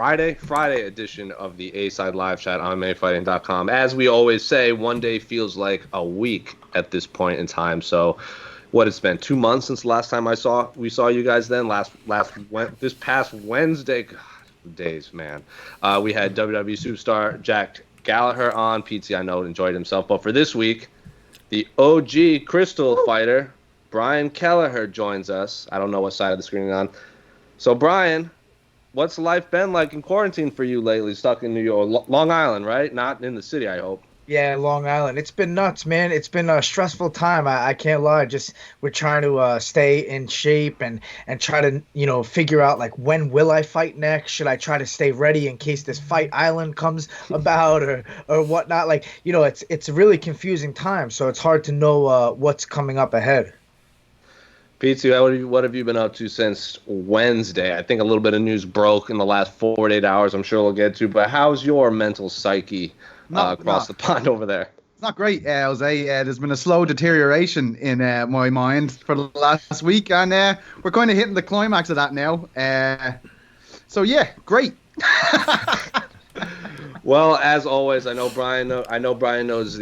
Friday edition of the A-Side Live Chat on MMAfighting.com. As we always say, one day feels like a week at this point in time. So, what it's been 2 months since the last time we saw you guys. Then this past Wednesday, God, days, man. We had WWE superstar Jack Kelleher on. Petesy, I know, enjoyed himself. But for this week, the OG Crystal fighter Brian Kelleher joins us. I don't know what side of the screen he's on. So, Brian, what's life been like in quarantine for you lately? Stuck in New York, Long Island, right? Not in the city, I hope. Yeah, Long Island. It's been nuts, man. It's been a stressful time. I can't lie. Just we're trying to stay in shape and try to figure out like when will I fight next? Should I try to stay ready in case this fight island comes about or whatnot? Like it's a really confusing time. So it's hard to know what's coming up ahead. Petesy, what have you been up to since Wednesday? I think a little bit of news broke in the last 4 to 8 hours. I'm sure we'll get to. But how's your mental psyche across the pond over there? It's not great, José. There's been a slow deterioration in my mind for the last week, and we're kind of hitting the climax of that now. So yeah, great. Well, as always, I know Brian knows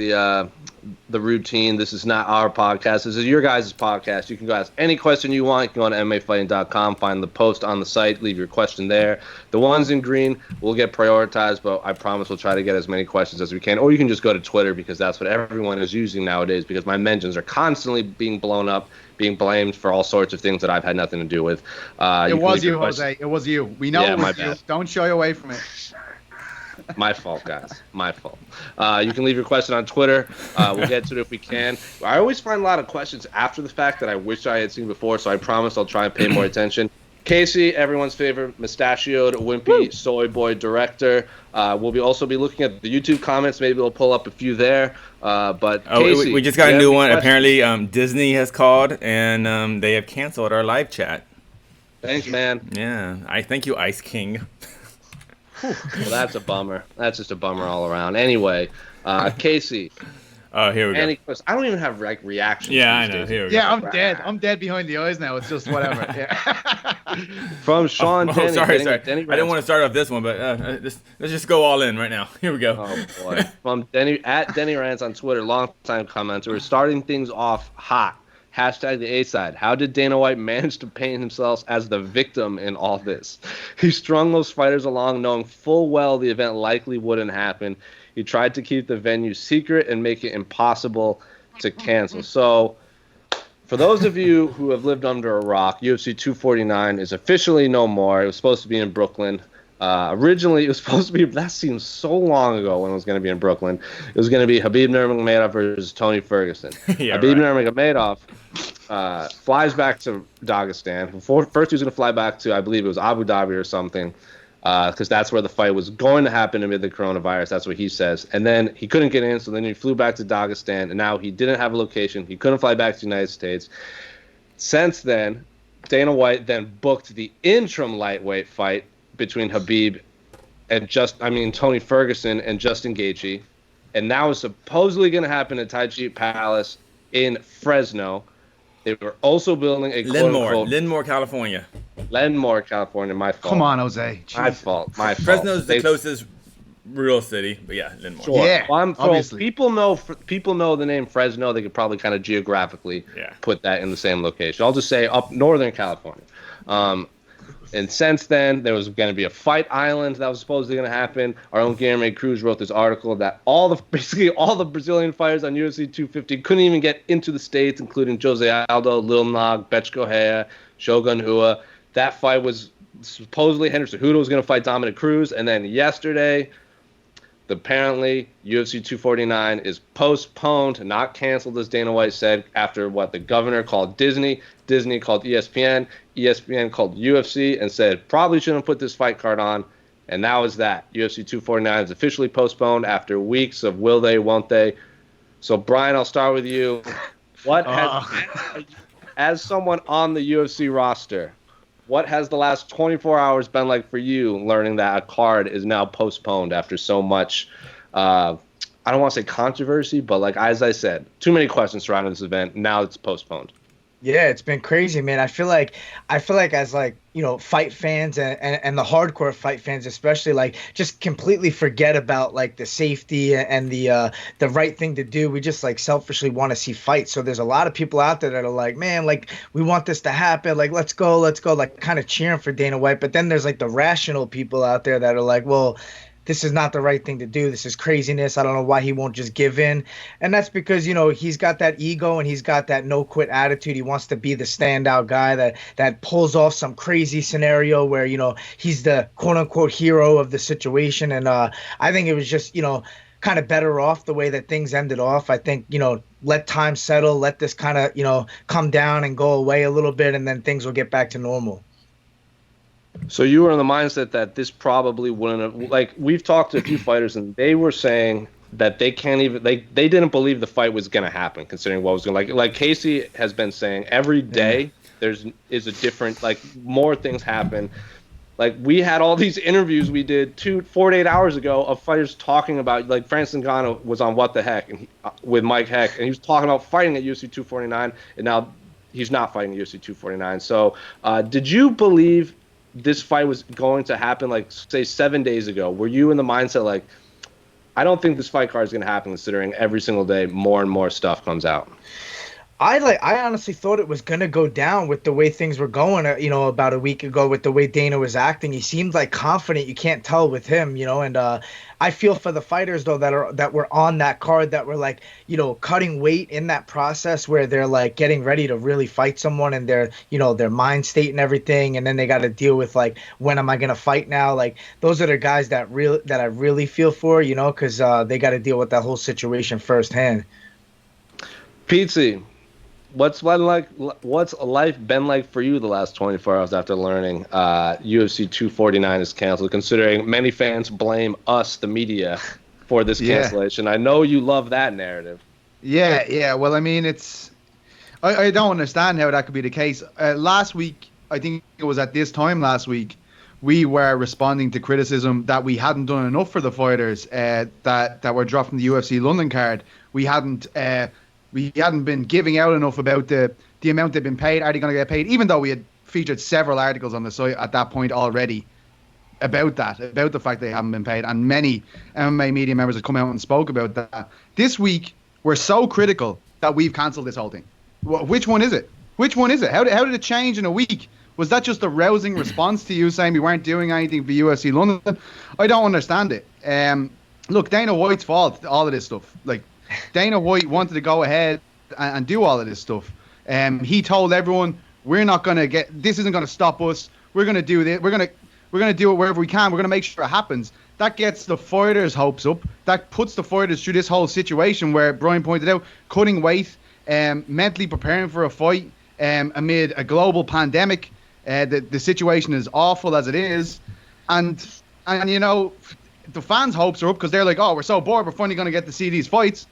the routine. This is not our podcast. This is your guys' podcast. You can go ask any question you want. You can go on MMAfighting.com, find the post on the site, leave your question there. The ones in green will get prioritized, but I promise we'll try to get as many questions as we can. Or you can just go to Twitter because that's what everyone is using nowadays because my mentions are constantly being blown up, being blamed for all sorts of things that I've had nothing to do with. It was you, José. It was you. We know it was you. Bad. Don't shy away from it. My fault, guys. My fault. You can leave your question on Twitter. We'll get to it if we can. I always find a lot of questions after the fact that I wish I had seen before, so I promise I'll try and pay more attention. Casey, everyone's favorite mustachioed, wimpy soy boy director. We'll also be looking at the YouTube comments. Maybe we'll pull up a few there. But Casey, we just got a new one. Questions? Apparently, Disney has called, and they have canceled our live chat. Thanks, man. Yeah. I thank you, Ice King. Well, that's a bummer. That's just a bummer all around. Anyway, Casey. Oh, here we go. I don't even have reactions. Yeah, I know. Here we go. Yeah, I'm dead. I'm dead behind the eyes now. It's just whatever. Yeah. From Sean Denny. Sorry. I didn't want to start off this one, but let's just go all in right now. Here we go. Oh, boy. From Denny Rants on Twitter, long-time commenter. We're starting things off hot. Hashtag the A-side. How did Dana White manage to paint himself as the victim in all this? He strung those fighters along knowing full well the event likely wouldn't happen. He tried to keep the venue secret and make it impossible to cancel. So, for those of you who have lived under a rock, UFC 249 is officially no more. It was supposed to be in Brooklyn. Originally, it was supposed to be, that seems so long ago when it was going to be in Brooklyn. It was going to be Khabib Nurmagomedov versus Tony Ferguson. Khabib Nurmagomedov flies back to Dagestan. First, he was going to fly back to, I believe it was Abu Dhabi or something, because that's where the fight was going to happen amid the coronavirus. That's what he says. And then he couldn't get in, so then he flew back to Dagestan, and now he didn't have a location. He couldn't fly back to the United States. Since then, Dana White then booked the interim lightweight fight between Khabib and Tony Ferguson and Justin Gaethje, and now it's supposedly going to happen at Taiji Palace in Fresno. They were also building a Linmore, California. Lenmore, California. My fault. Come on, Jose. Jeez. My fault. Fresno's the closest real city, but yeah, Linmore. Sure. Yeah, obviously. People know the name Fresno. They could probably kind of geographically put that in the same location. I'll just say up Northern California. And since then, there was going to be a fight island that was supposedly going to happen. Our own Guilherme Cruz wrote this article that basically all the Brazilian fighters on UFC 250 couldn't even get into the States, including José Aldo, Lil Nog, Betchko Hea, Shogun Rua. That fight was supposedly Henderson Cejudo was going to fight Dominic Cruz. And then yesterday, apparently UFC 249 is postponed, not canceled, as Dana White said, after what the governor called Disney called ESPN called UFC and said probably shouldn't put this fight card on, and that was that. UFC 249 is officially postponed after weeks of will they, won't they. So Brian, I'll start with you. What has, as someone on the UFC roster, what has the last 24 hours been like for you learning that a card is now postponed after so much, I don't want to say controversy, but like as I said, too many questions surrounding this event. Now it's postponed. Yeah, it's been crazy, man. I feel like as fight fans and the hardcore fight fans especially, like, just completely forget about like the safety and the right thing to do. We just like selfishly want to see fights. So there's a lot of people out there that are like, man, like, we want this to happen, like, let's go, like, kind of cheering for Dana White. But then there's like the rational people out there that are like, well, this is not the right thing to do. This is craziness. I don't know why he won't just give in. And that's because, he's got that ego and he's got that no quit attitude. He wants to be the standout guy that pulls off some crazy scenario where, he's the quote unquote hero of the situation. And I think it was just, kind of better off the way that things ended off. I think, let time settle, let this kind of, come down and go away a little bit, and then things will get back to normal. So you were in the mindset that this probably wouldn't have, like, we've talked to a few fighters and they were saying that they can't even, they didn't believe the fight was going to happen considering what was going to, like Casey has been saying every day is a different, like, more things happen. Like, we had all these interviews we did 48 hours ago of fighters talking about, like, Francis Ngannou was on What the Heck and with Mike Heck, and he was talking about fighting at UFC 249, and now he's not fighting at UFC 249. So did you believe this fight was going to happen, like, say 7 days ago? Were you in the mindset like, I don't think this fight card is going to happen, considering every single day more and more stuff comes out? I honestly thought it was going to go down with the way things were going, about a week ago, with the way Dana was acting. He seemed like confident. You can't tell with him, and I feel for the fighters though that were on that card, that were like, cutting weight in that process where they're like getting ready to really fight someone, and their mind state and everything, and then they got to deal with like, when am I going to fight now? Like, those are the guys that I really feel for, because they got to deal with that whole situation firsthand. Petesy, what's life been like for you the last 24 hours after learning UFC 249 is canceled, considering many fans blame us, the media, for this cancellation? I know you love that narrative. Yeah. Well, I mean, I don't understand how that could be the case. Last week, I think it was at this time last week, we were responding to criticism that we hadn't done enough for the fighters that were dropped from the UFC London card. We hadn't been giving out enough about the amount they've been paid. Are they going to get paid? Even though we had featured several articles on the site at that point already about the fact they haven't been paid, and many MMA media members have come out and spoke about that. This week, we're so critical that we've cancelled this whole thing. Which one is it? How did it change in a week? Was that just a rousing response to you saying we weren't doing anything for UFC London? I don't understand it. Look, Dana White's fault, all of this stuff. Like, Dana White wanted to go ahead and do all of this stuff. He told everyone, we're not going to this isn't going to stop us. We're going to do this. We're going to do it wherever we can. We're going to make sure it happens. That gets the fighters' hopes up. That puts the fighters through this whole situation where Brian pointed out, cutting weight, mentally preparing for a fight amid a global pandemic. The situation is awful as it is. And the fans' hopes are up because they're like, oh, we're so bored. We're finally going to get to see these fights.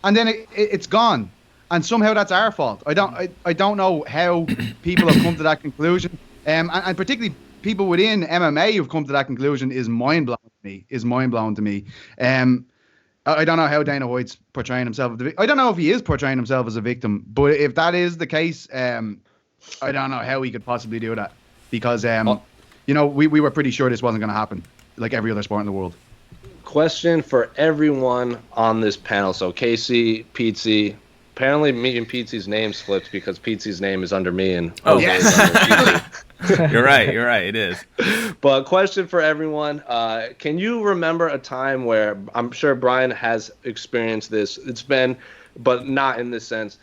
And then it's gone, and somehow that's our fault. I don't know how people have come to that conclusion, and particularly people within MMA who've come to that conclusion is mind blowing to me. I don't know how Dana White's portraying himself. I don't know if he is portraying himself as a victim, but if that is the case, I don't know how he could possibly do that, because we were pretty sure this wasn't going to happen, like every other sport in the world. Question for everyone on this panel. So Casey, Petesy, apparently me and Petesy's names flipped because Petesy's name is under me and yes. You're right. It is. But question for everyone. Can you remember a time where, I'm sure Brian has experienced this, it's been, but not in this sense,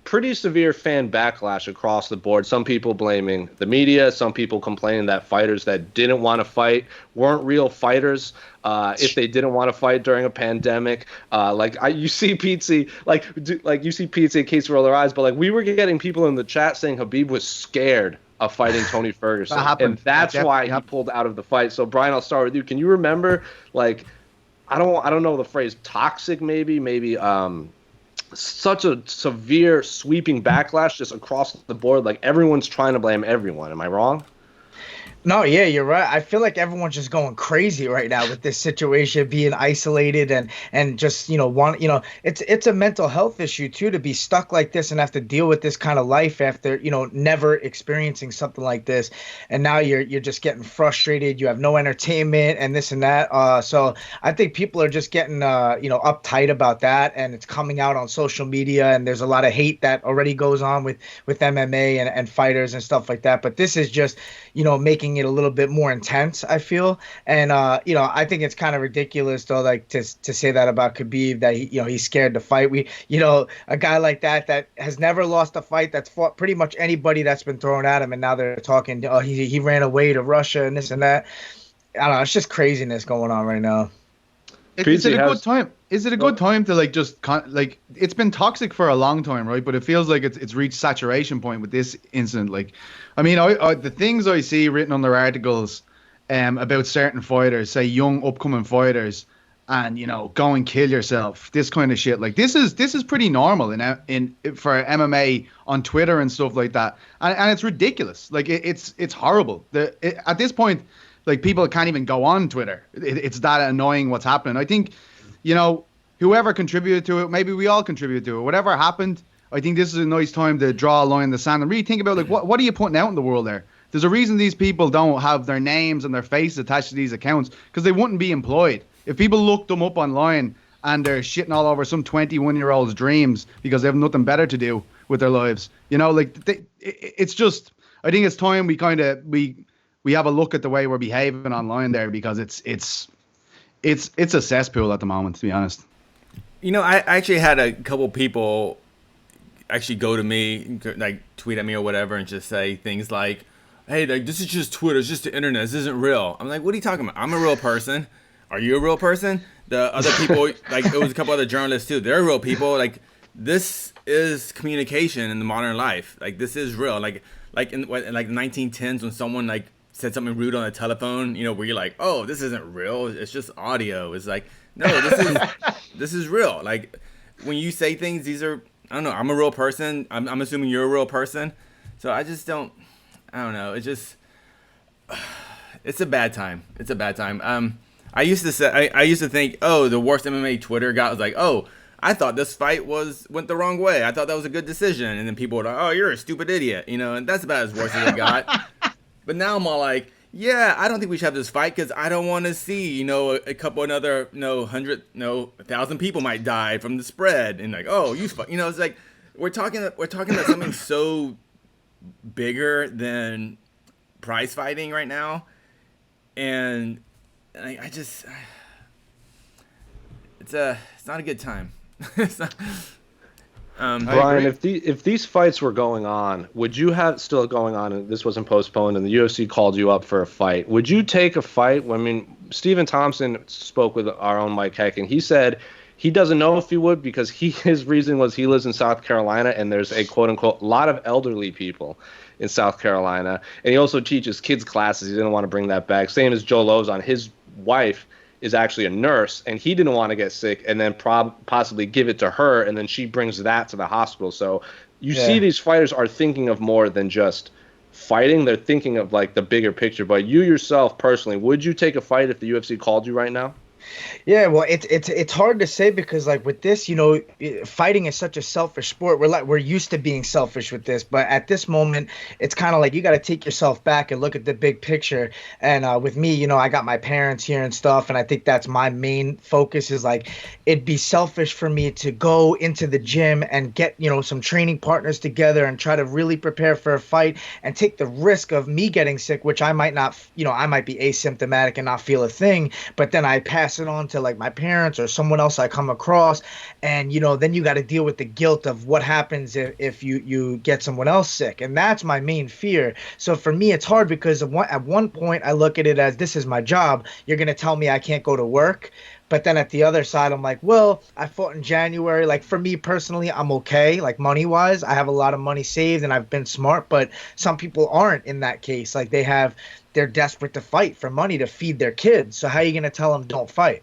pretty severe fan backlash across the board. Some people blaming the media, some people complaining that fighters that didn't want to fight weren't real fighters if they didn't want to fight during a pandemic. You see Petesy, you see Petesy in case roll their eyes, but like, we were getting people in the chat saying Khabib was scared of fighting Tony Ferguson, and that's why he pulled out of the fight. So Brian, I'll start with you. Can you remember, like, I don't know the phrase, toxic maybe such a severe sweeping backlash just across the board, like everyone's trying to blame everyone? Am I wrong? No, yeah, you're right. I feel like everyone's just going crazy right now with this situation, being isolated and just, it's a mental health issue too to be stuck like this and have to deal with this kind of life after, never experiencing something like this. And now you're just getting frustrated. You have no entertainment and this and that. So I think people are just getting uptight about that, and it's coming out on social media, and there's a lot of hate that already goes on with MMA and fighters and stuff like that. But this is just making it a little bit more intense, I feel. And, I think it's kind of ridiculous, though, like to say that about Khabib, that he's scared to fight. A guy like that has never lost a fight, that's fought pretty much anybody that's been thrown at him. And now they're talking, oh, he ran away to Russia and this and that. I don't know. It's just craziness going on right now. Is it a good time? Is it a good time to it's been toxic for a long time, right? But it feels like it's reached saturation point with this incident. Like, I mean, the things I see written on their articles about certain fighters, say young upcoming fighters, and go and kill yourself, this kind of shit. Like, this is pretty normal for MMA on Twitter and stuff like that, and it's ridiculous. Like, it's horrible. At this point, like, people can't even go on Twitter. It's that annoying what's happening. I think, whoever contributed to it, maybe we all contributed to it. Whatever happened, I think this is a nice time to draw a line in the sand and really think about, like, what are you putting out in the world there? There's a reason these people don't have their names and their faces attached to these accounts, because they wouldn't be employed. If people look them up online and they're shitting all over some 21-year-old's dreams because they have nothing better to do with their lives, it's just, I think it's time we have a look at the way we're behaving online there, because it's a cesspool at the moment, to be honest. I actually had a couple people actually go to me, like tweet at me or whatever, and just say things like, hey, like, this is just Twitter, it's just the internet, this isn't real. I'm like, what are you talking about? I'm a real person. Are you a real person? The other people, like, it was a couple other journalists too, they're real people. Like, this is communication in the modern life. Like, this is real. Like in the 1910s, when someone like said something rude on a telephone, where you're like, oh, this isn't real, it's just audio. It's like, no, this is real. Like, when you say things, these are, I don't know, I'm a real person. I'm assuming you're a real person. So I just don't know. It's just, it's a bad time. It's a bad time. I used to think, oh, the worst MMA Twitter guy was like, oh, I thought this fight went the wrong way. I thought that was a good decision. And then people were like, oh, you're a stupid idiot. And that's about as worse as it got. But now I'm all like, yeah, I don't think we should have this fight, because I don't want to see, a couple another, 1,000 people might die from the spread. And like, oh, it's like, we're talking about something so bigger than prize fighting right now. And I just, it's not a good time. It's not, Brian, if these fights were going on, would you have still going on, and this wasn't postponed, and the UFC called you up for a fight? Would you take a fight? I mean, Stephen Thompson spoke with our own Mike Heck, and he said he doesn't know if he would, because his reason was he lives in South Carolina, and there's a quote unquote lot of elderly people in South Carolina, and he also teaches kids classes. He didn't want to bring that back. Same as Joe Lozon, his wife is actually a nurse, and he didn't want to get sick and then possibly give it to her, and then she brings that to the hospital. So you see these fighters are thinking of more than just fighting. They're thinking of, like, the bigger picture. But you yourself personally, would you take a fight if the UFC called you right now? Yeah, well, it's hard to say, because, like, with this, fighting is such a selfish sport. We're used to being selfish with this, but at this moment, it's kind of like you got to take yourself back and look at the big picture. And with me, I got my parents here and stuff, and I think that's my main focus. Is like, it'd be selfish for me to go into the gym and get some training partners together and try to really prepare for a fight and take the risk of me getting sick, which I might not, I might be asymptomatic and not feel a thing, but then I pass it on to, like, my parents or someone else I come across, and then you got to deal with the guilt of what happens if you get someone else sick. And that's my main fear. So for me, it's hard, because at one point I look at it as, this is my job, you're going to tell me I can't go to work. But then at the other side, I'm like, well, I fought in January. Like, for me personally, I'm okay. Like, money-wise, I have a lot of money saved and I've been smart. But some people aren't in that case. Like, they're desperate to fight for money to feed their kids. So how are you going to tell them don't fight?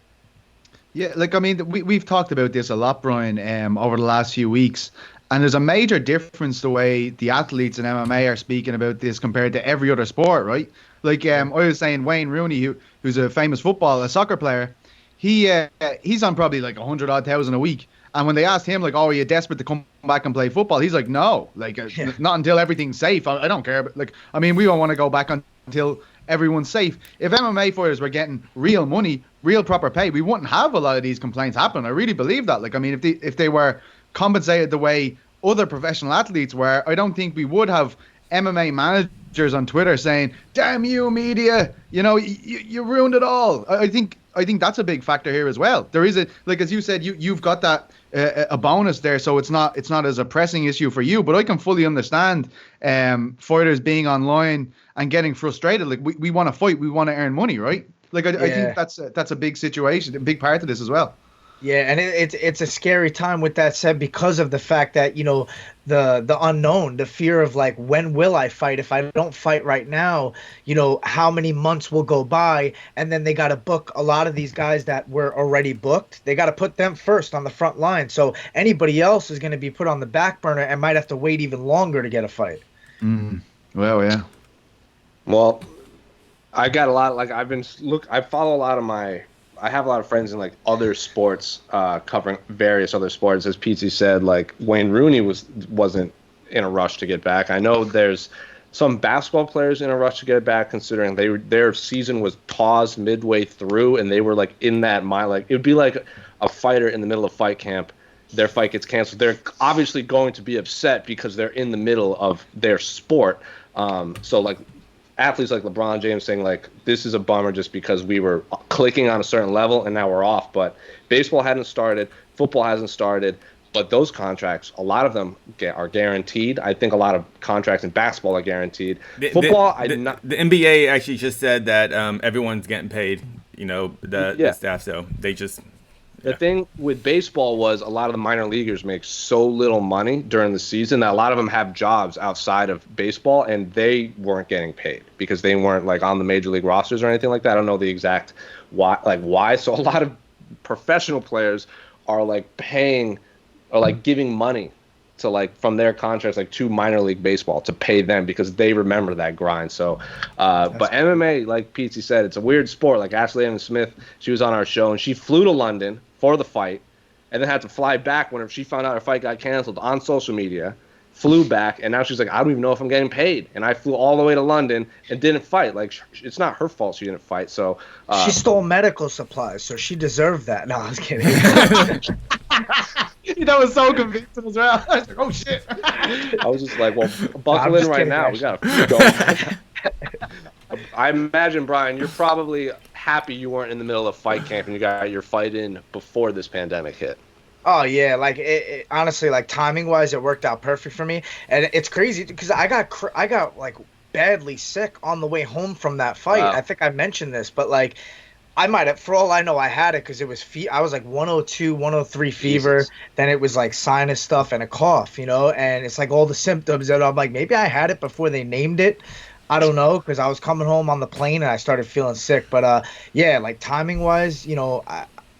Yeah, like, I mean, we've talked about this a lot, Brian, over the last few weeks. And there's a major difference the way the athletes in MMA are speaking about this compared to every other sport, right? Like I was saying, Wayne Rooney, who's a famous soccer player, he's on probably like 100,000 a week. And when they asked him, like, "Oh, are you desperate to come back and play football?" He's like, "No, like, not until everything's safe. I don't care." But like, I mean, we don't want to go back until everyone's safe. If MMA fighters were getting real money, real proper pay, we wouldn't have a lot of these complaints happen. I really believe that. Like, I mean, if they were compensated the way other professional athletes were, I don't think we would have MMA managers on Twitter saying, "Damn you, media! You know, you ruined it all." I think that's a big factor here as well. There is like as you said, you've got that a bonus there, so it's not as a pressing issue for you. But I can fully understand fighters being online and getting frustrated. Like we want to fight, we want to earn money, right? Like I think that's a big situation, a big part of this as well. Yeah, and it's a scary time with that said, because of the fact that, you know, the unknown, the fear of like, when will I fight? If I don't fight right now, you know, how many months will go by? And then they got to book a lot of these guys that were already booked. They got to put them first on the front line. So anybody else is going to be put on the back burner and might have to wait even longer to get a fight. Well, yeah. Well, I got a lot, like I follow a lot of I have a lot of friends in like other sports, covering various other sports. As Petesy said, like Wayne Rooney wasn't in a rush to get back. I know there's some basketball players in a rush to get back, considering their season was paused midway through, and they were like in that mind. Like it would be like a fighter in the middle of fight camp, their fight gets canceled. They're obviously going to be upset because they're in the middle of their sport. So like, athletes like LeBron James saying like, this is a bummer just because we were clicking on a certain level and now we're off. But baseball hadn't started, football hasn't started, but those contracts, a lot of them are guaranteed. I think a lot of contracts in basketball are guaranteed. Football, the NBA actually just said that everyone's getting paid, you know, the staff. So they just... The thing with baseball was a lot of the minor leaguers make so little money during the season that a lot of them have jobs outside of baseball, and they weren't getting paid because they weren't like on the major league rosters or anything like that. I don't know the exact why. So a lot of professional players are like paying or like giving money to like from their contracts like to minor league baseball to pay them because they remember that grind. So but MMA, like Petesy said, it's a weird sport. Like Ashley Evans Smith, she was on our show and she flew to London for the fight and then had to fly back whenever she found out her fight got canceled on social media, flew back, and now she's like, I don't even know if I'm getting paid, and I flew all the way to London and didn't fight. Like, it's not her fault she didn't fight. So she stole medical supplies, so she deserved that. No, I was kidding. That was so convincing as well. I was like, oh shit. I was just like, well, buckle in right now. We gotta go. I imagine, Brian, you're probably happy you weren't in the middle of fight camp and you got your fight in before this pandemic hit. Oh yeah, like it honestly, like timing wise, it worked out perfect for me, and it's crazy because I got like badly sick on the way home from that fight. Wow. I think I mentioned this, but like I might have, for all I know, I had it because it was I was like 102, 103 fever. Jesus. Then it was like sinus stuff and a cough, you know, and it's like all the symptoms that I'm like, maybe I had it before they named it. I don't know, because I was coming home on the plane and I started feeling sick. But yeah, like timing wise, you know,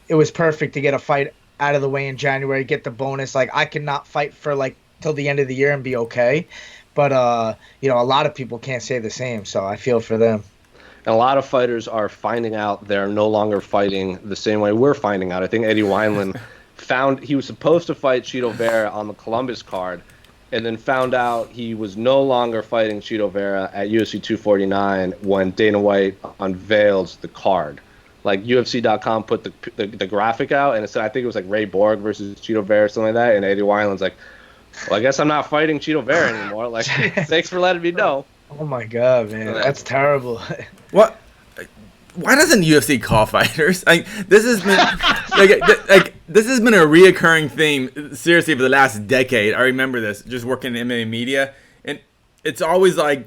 it was perfect to get a fight out of the way in January, get the bonus. Like I could not fight for like till the end of the year and be okay. But you know, a lot of people can't say the same, so I feel for them. And a lot of fighters are finding out they're no longer fighting the same way we're finding out. I think Eddie Wineland found he was supposed to fight Chito Vera on the Columbus card, and then found out he was no longer fighting Chito Vera at UFC 249 when Dana White unveiled the card. Like UFC.com put the graphic out, and it said, I think it was like Ray Borg versus Chito Vera or something like that, and Eddie Wineland's like, well, I guess I'm not fighting Chito Vera anymore. Like, thanks for letting me know. Oh my god, man, that's terrible. What? Why doesn't UFC call fighters? Like this has been this has been a reoccurring theme, seriously, for the last decade. I remember this just working in MMA media, and it's always like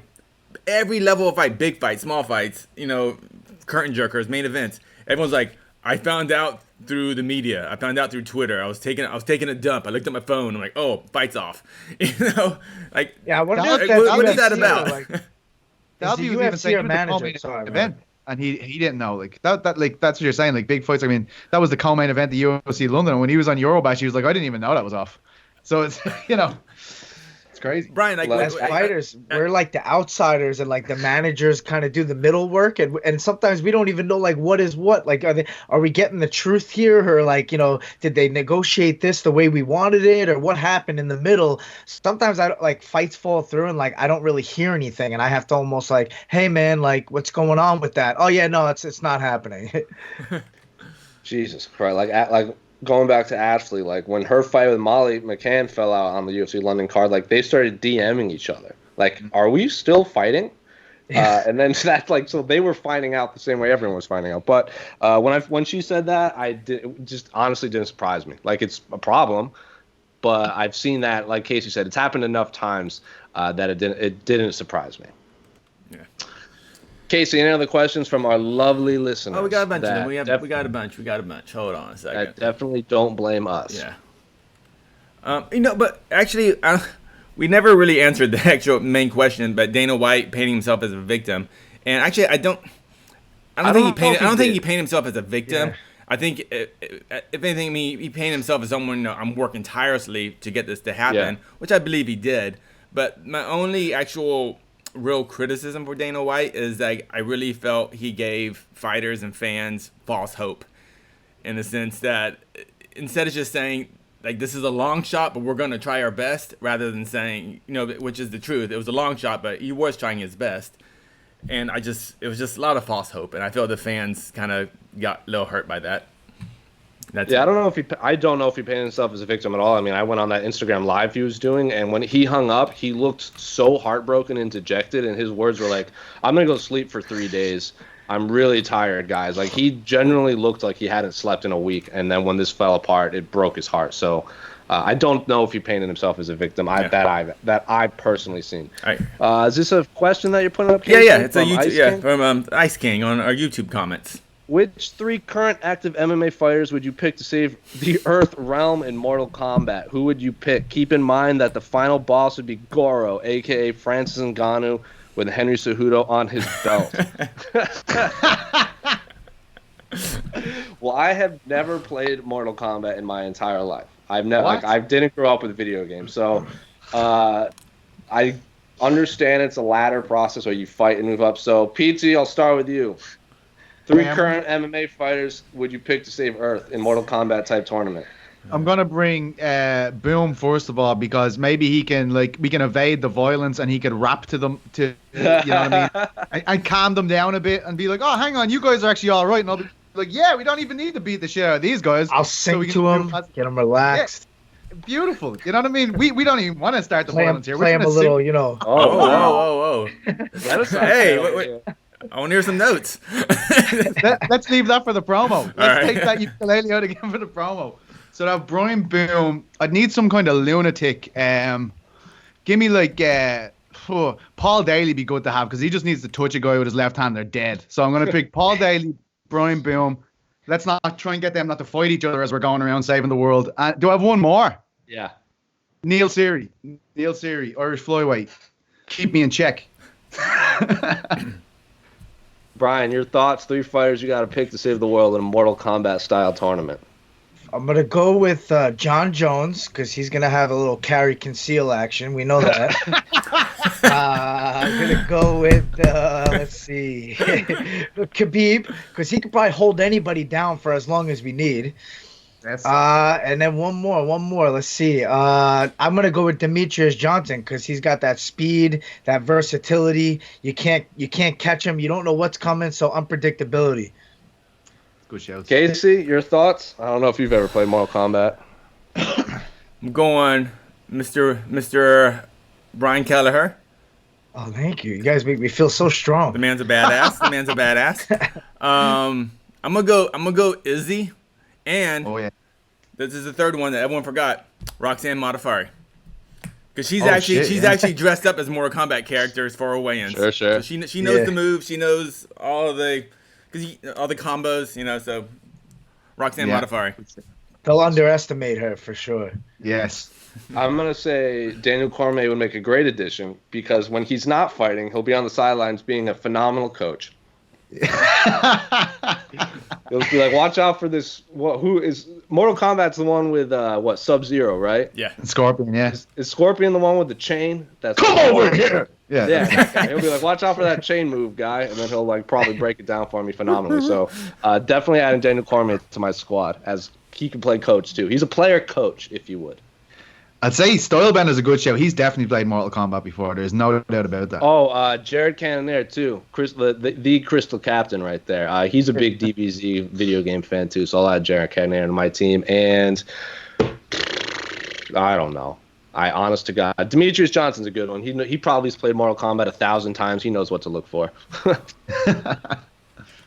every level of fight, big fights, small fights, you know, curtain jerkers, main events. Everyone's like, I found out through the media. I found out through Twitter. I was taking a dump. I looked at my phone. I'm like, oh, fight's off. You know, like yeah. What is that about? Like, the UFC manager event, and he didn't know. Like that like that's what you're saying. Like big fights. I mean, that was the co-main event, the UFC London. And when he was on Eurobash, he was like, I didn't even know that was off. So it's you know. It's crazy. Brian, like, As fighters, we're like the outsiders, and like the managers kind of do the middle work, and sometimes we don't even know like what is what. Like, are we getting the truth here, or like, you know, did they negotiate this the way we wanted it, or what happened in the middle? Sometimes I like fights fall through, and like I don't really hear anything, and I have to almost like, hey man, like what's going on with that? Oh yeah, no, it's not happening. Jesus Christ! Like going back to Ashley, like when her fight with Molly McCann fell out on the UFC London card, like they started DMing each other. Like, are we still fighting? And then that's like, so they were finding out the same way everyone was finding out. But when she said that, it just honestly didn't surprise me. Like, it's a problem, but I've seen that, like Casey said, it's happened enough times that it didn't surprise me. Yeah. Casey, any other questions from our lovely listeners? Oh, we got a bunch of them. We got a bunch. Hold on a second. I definitely don't blame us. Yeah. But actually, we never really answered the actual main question. But Dana White painting himself as a victim, and actually, I don't think he painted himself as a victim. Yeah. I think if anything, he painted himself as someone. I'm working tirelessly to get this to happen, which I believe he did. But my only actual real criticism for Dana White is like I really felt he gave fighters and fans false hope, in the sense that instead of just saying like this is a long shot but we're going to try our best, rather than saying, you know, which is the truth, it was a long shot but he was trying his best, and it was just a lot of false hope, and I feel the fans kind of got a little hurt by that. I don't know if he painted himself as a victim at all. I mean, I went on that Instagram live he was doing, and when he hung up, he looked so heartbroken and dejected, and his words were like, "I'm gonna go sleep for 3 days. I'm really tired, guys." Like, he genuinely looked like he hadn't slept in a week, and then when this fell apart, it broke his heart. So I don't know if he painted himself as a victim. That I personally seen. Right. Is this a question that you're putting up? Casey, it's a YouTube from Ice King on our YouTube comments. Which 3 current active MMA fighters would you pick to save the Earth realm in Mortal Kombat? Who would you pick? Keep in mind that the final boss would be Goro, a.k.a. Francis Ngannou, with Henry Cejudo on his belt. Well, I have never played Mortal Kombat in my entire life. I've never. Like, I didn't grow up with video games, so I understand it's a ladder process where you fight and move up. So, Petesy, I'll start with you. 3 current MMA fighters would you pick to save Earth in Mortal Kombat type tournament? I'm gonna bring Boom first of all, because maybe we can evade the violence and he could rap to them you know what I mean, and calm them down a bit and be like, oh, hang on, you guys are actually all right, and I'll be like, yeah, we don't even need to beat the shit out of these guys. I'll sing to them, get them relaxed. Yeah, beautiful, you know what I mean? We don't even want to start the violence here. Play them a little, you know. Oh. Hey, wait. I want to hear some notes. Let's leave that for the promo. Let's take that ukulele out again for the promo. So that Brian Boom, I'd need some kind of lunatic. Give me like Paul Daly be good to have, because he just needs to touch a guy with his left hand, they're dead. So I'm going to pick Paul Daly, Brian Boom. Let's not try and get them not to fight each other as we're going around saving the world. Do I have one more? Yeah. Neil Seary, Irish flyweight. Keep me in check. Brian, your thoughts? 3 fighters you got to pick to save the world in a Mortal Kombat style tournament. I'm going to go with John Jones, because he's going to have a little carry conceal action. We know that. I'm going to go with, let's see, Khabib, because he could probably hold anybody down for as long as we need. And then one more. Let's see. I'm going to go with Demetrius Johnson, because he's got that speed, that versatility. You can't catch him. You don't know what's coming, so unpredictability. Good show. Casey, your thoughts? I don't know if you've ever played Mortal Kombat. I'm going Mr. Brian Kelleher. Oh, thank you. You guys make me feel so strong. The man's a badass. I'm gonna go Izzy, and this is the third one that everyone forgot. Roxanne Modafferi. Because she's actually dressed up as Mortal Kombat characters for her weigh-ins. Sure. So she knows the moves. She knows all the combos. You know, so Roxanne Modafferi. They'll underestimate her for sure. Yes. I'm gonna say Daniel Cormier would make a great addition, because when he's not fighting, he'll be on the sidelines being a phenomenal coach. He'll be like, watch out for this. Who is Mortal Kombat's the one with Sub-Zero, right? Yeah. Scorpion, yeah. Is Scorpion the one with the chain? That's Come over here. Yeah, that guy. He'll be like, watch out for that chain move, guy, and then he'll like probably break it down for me phenomenally. So definitely adding Daniel Cormier to my squad, as he can play coach too. He's a player coach, if you would. I'd say Stylebender is a good show. He's definitely played Mortal Kombat before. There's no doubt about that. Oh, Jared Cannonier too. The Crystal Captain right there. He's a big DBZ video game fan too, so I'll add Jared Cannonier to my team. And I don't know. Honest to God, Demetrius Johnson's a good one. He probably has played Mortal Kombat 1,000 times. He knows what to look for. All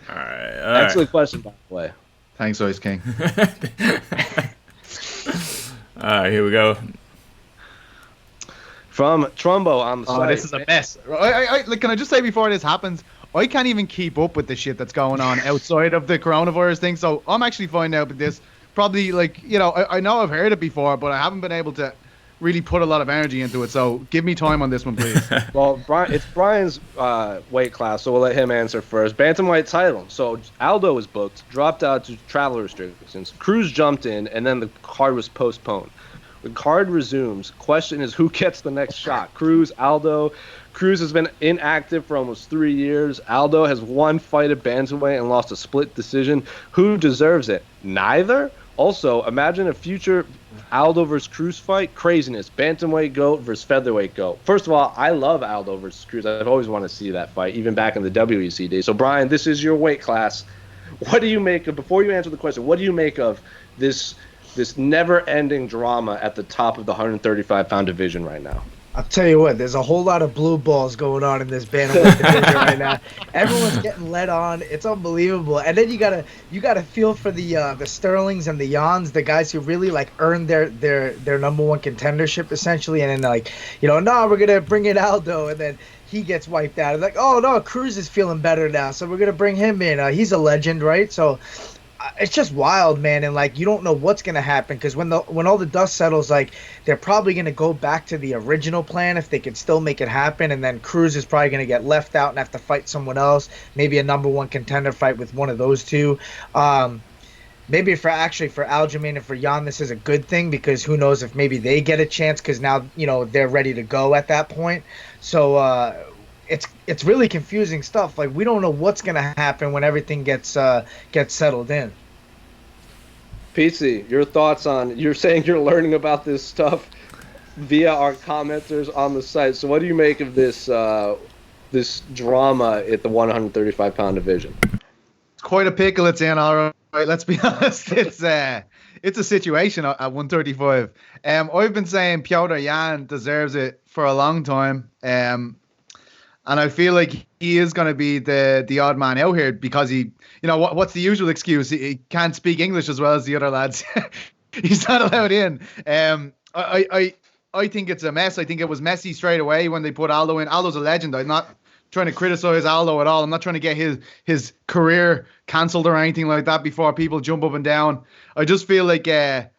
right. Excellent question, by the way. Thanks, Ice King. All right, here we go. From Trumbo on the site. This is a mess. Can I just say before this happens, I can't even keep up with the shit that's going on outside of the coronavirus thing. So I'm actually finding out about this. Probably I know I've heard it before, but I haven't been able to really put a lot of energy into it. So give me time on this one, please. Well, it's Brian's weight class, so we'll let him answer first. Bantamweight title. So Aldo was booked, dropped out to travel restrictions. Cruz jumped in, and then the card was postponed. The card resumes. Question is, who gets the next shot? Cruz, Aldo. Cruz has been inactive for almost 3 years. Aldo has one fight at bantamweight and lost a split decision. Who deserves it? Neither? Also, imagine a future Aldo versus Cruz fight. Craziness. Bantamweight GOAT versus featherweight GOAT. First of all, I love Aldo versus Cruz. I've always wanted to see that fight, even back in the WEC days. So, Brian, this is your weight class. What do you make of, before you answer the question, what do you make of this never-ending drama at the top of the 135-pound division right now? I'll tell you what, there's a whole lot of blue balls going on in this bantamweight division right now. Everyone's getting led on. It's unbelievable. And then you gotta feel for the Sterlings and the Jans, the guys who really like earned their number one contendership essentially. And then we're gonna bring in Aldo, and then he gets wiped out. Like, oh no, Cruz is feeling better now, so we're gonna bring him in. He's a legend, right? So. It's just wild, man, and like you don't know what's gonna happen, because when all the dust settles, like they're probably gonna go back to the original plan if they could still make it happen, and then Cruz is probably gonna get left out and have to fight someone else, maybe a number one contender fight with one of those two. Maybe for Aljamain and for Jan, this is a good thing, because who knows if maybe they get a chance, because now they're ready to go at that point. So it's really confusing stuff. Like, we don't know what's gonna happen when everything gets settled in. Petesy, your thoughts on, you're saying you're learning about this stuff via our commenters on the site. So what do you make of this drama at the 135-pound division? It's quite a pickle it's in, all right. Let's be honest. It's a situation at 135. I've been saying Petr Yan deserves it for a long time. And I feel like he is going to be the odd man out here, because he, what's the usual excuse? He can't speak English as well as the other lads. He's not allowed in. I think it's a mess. I think it was messy straight away when they put Aldo in. Aldo's a legend. I'm not trying to criticize Aldo at all. I'm not trying to get his career cancelled or anything like that before people jump up and down. I just feel like it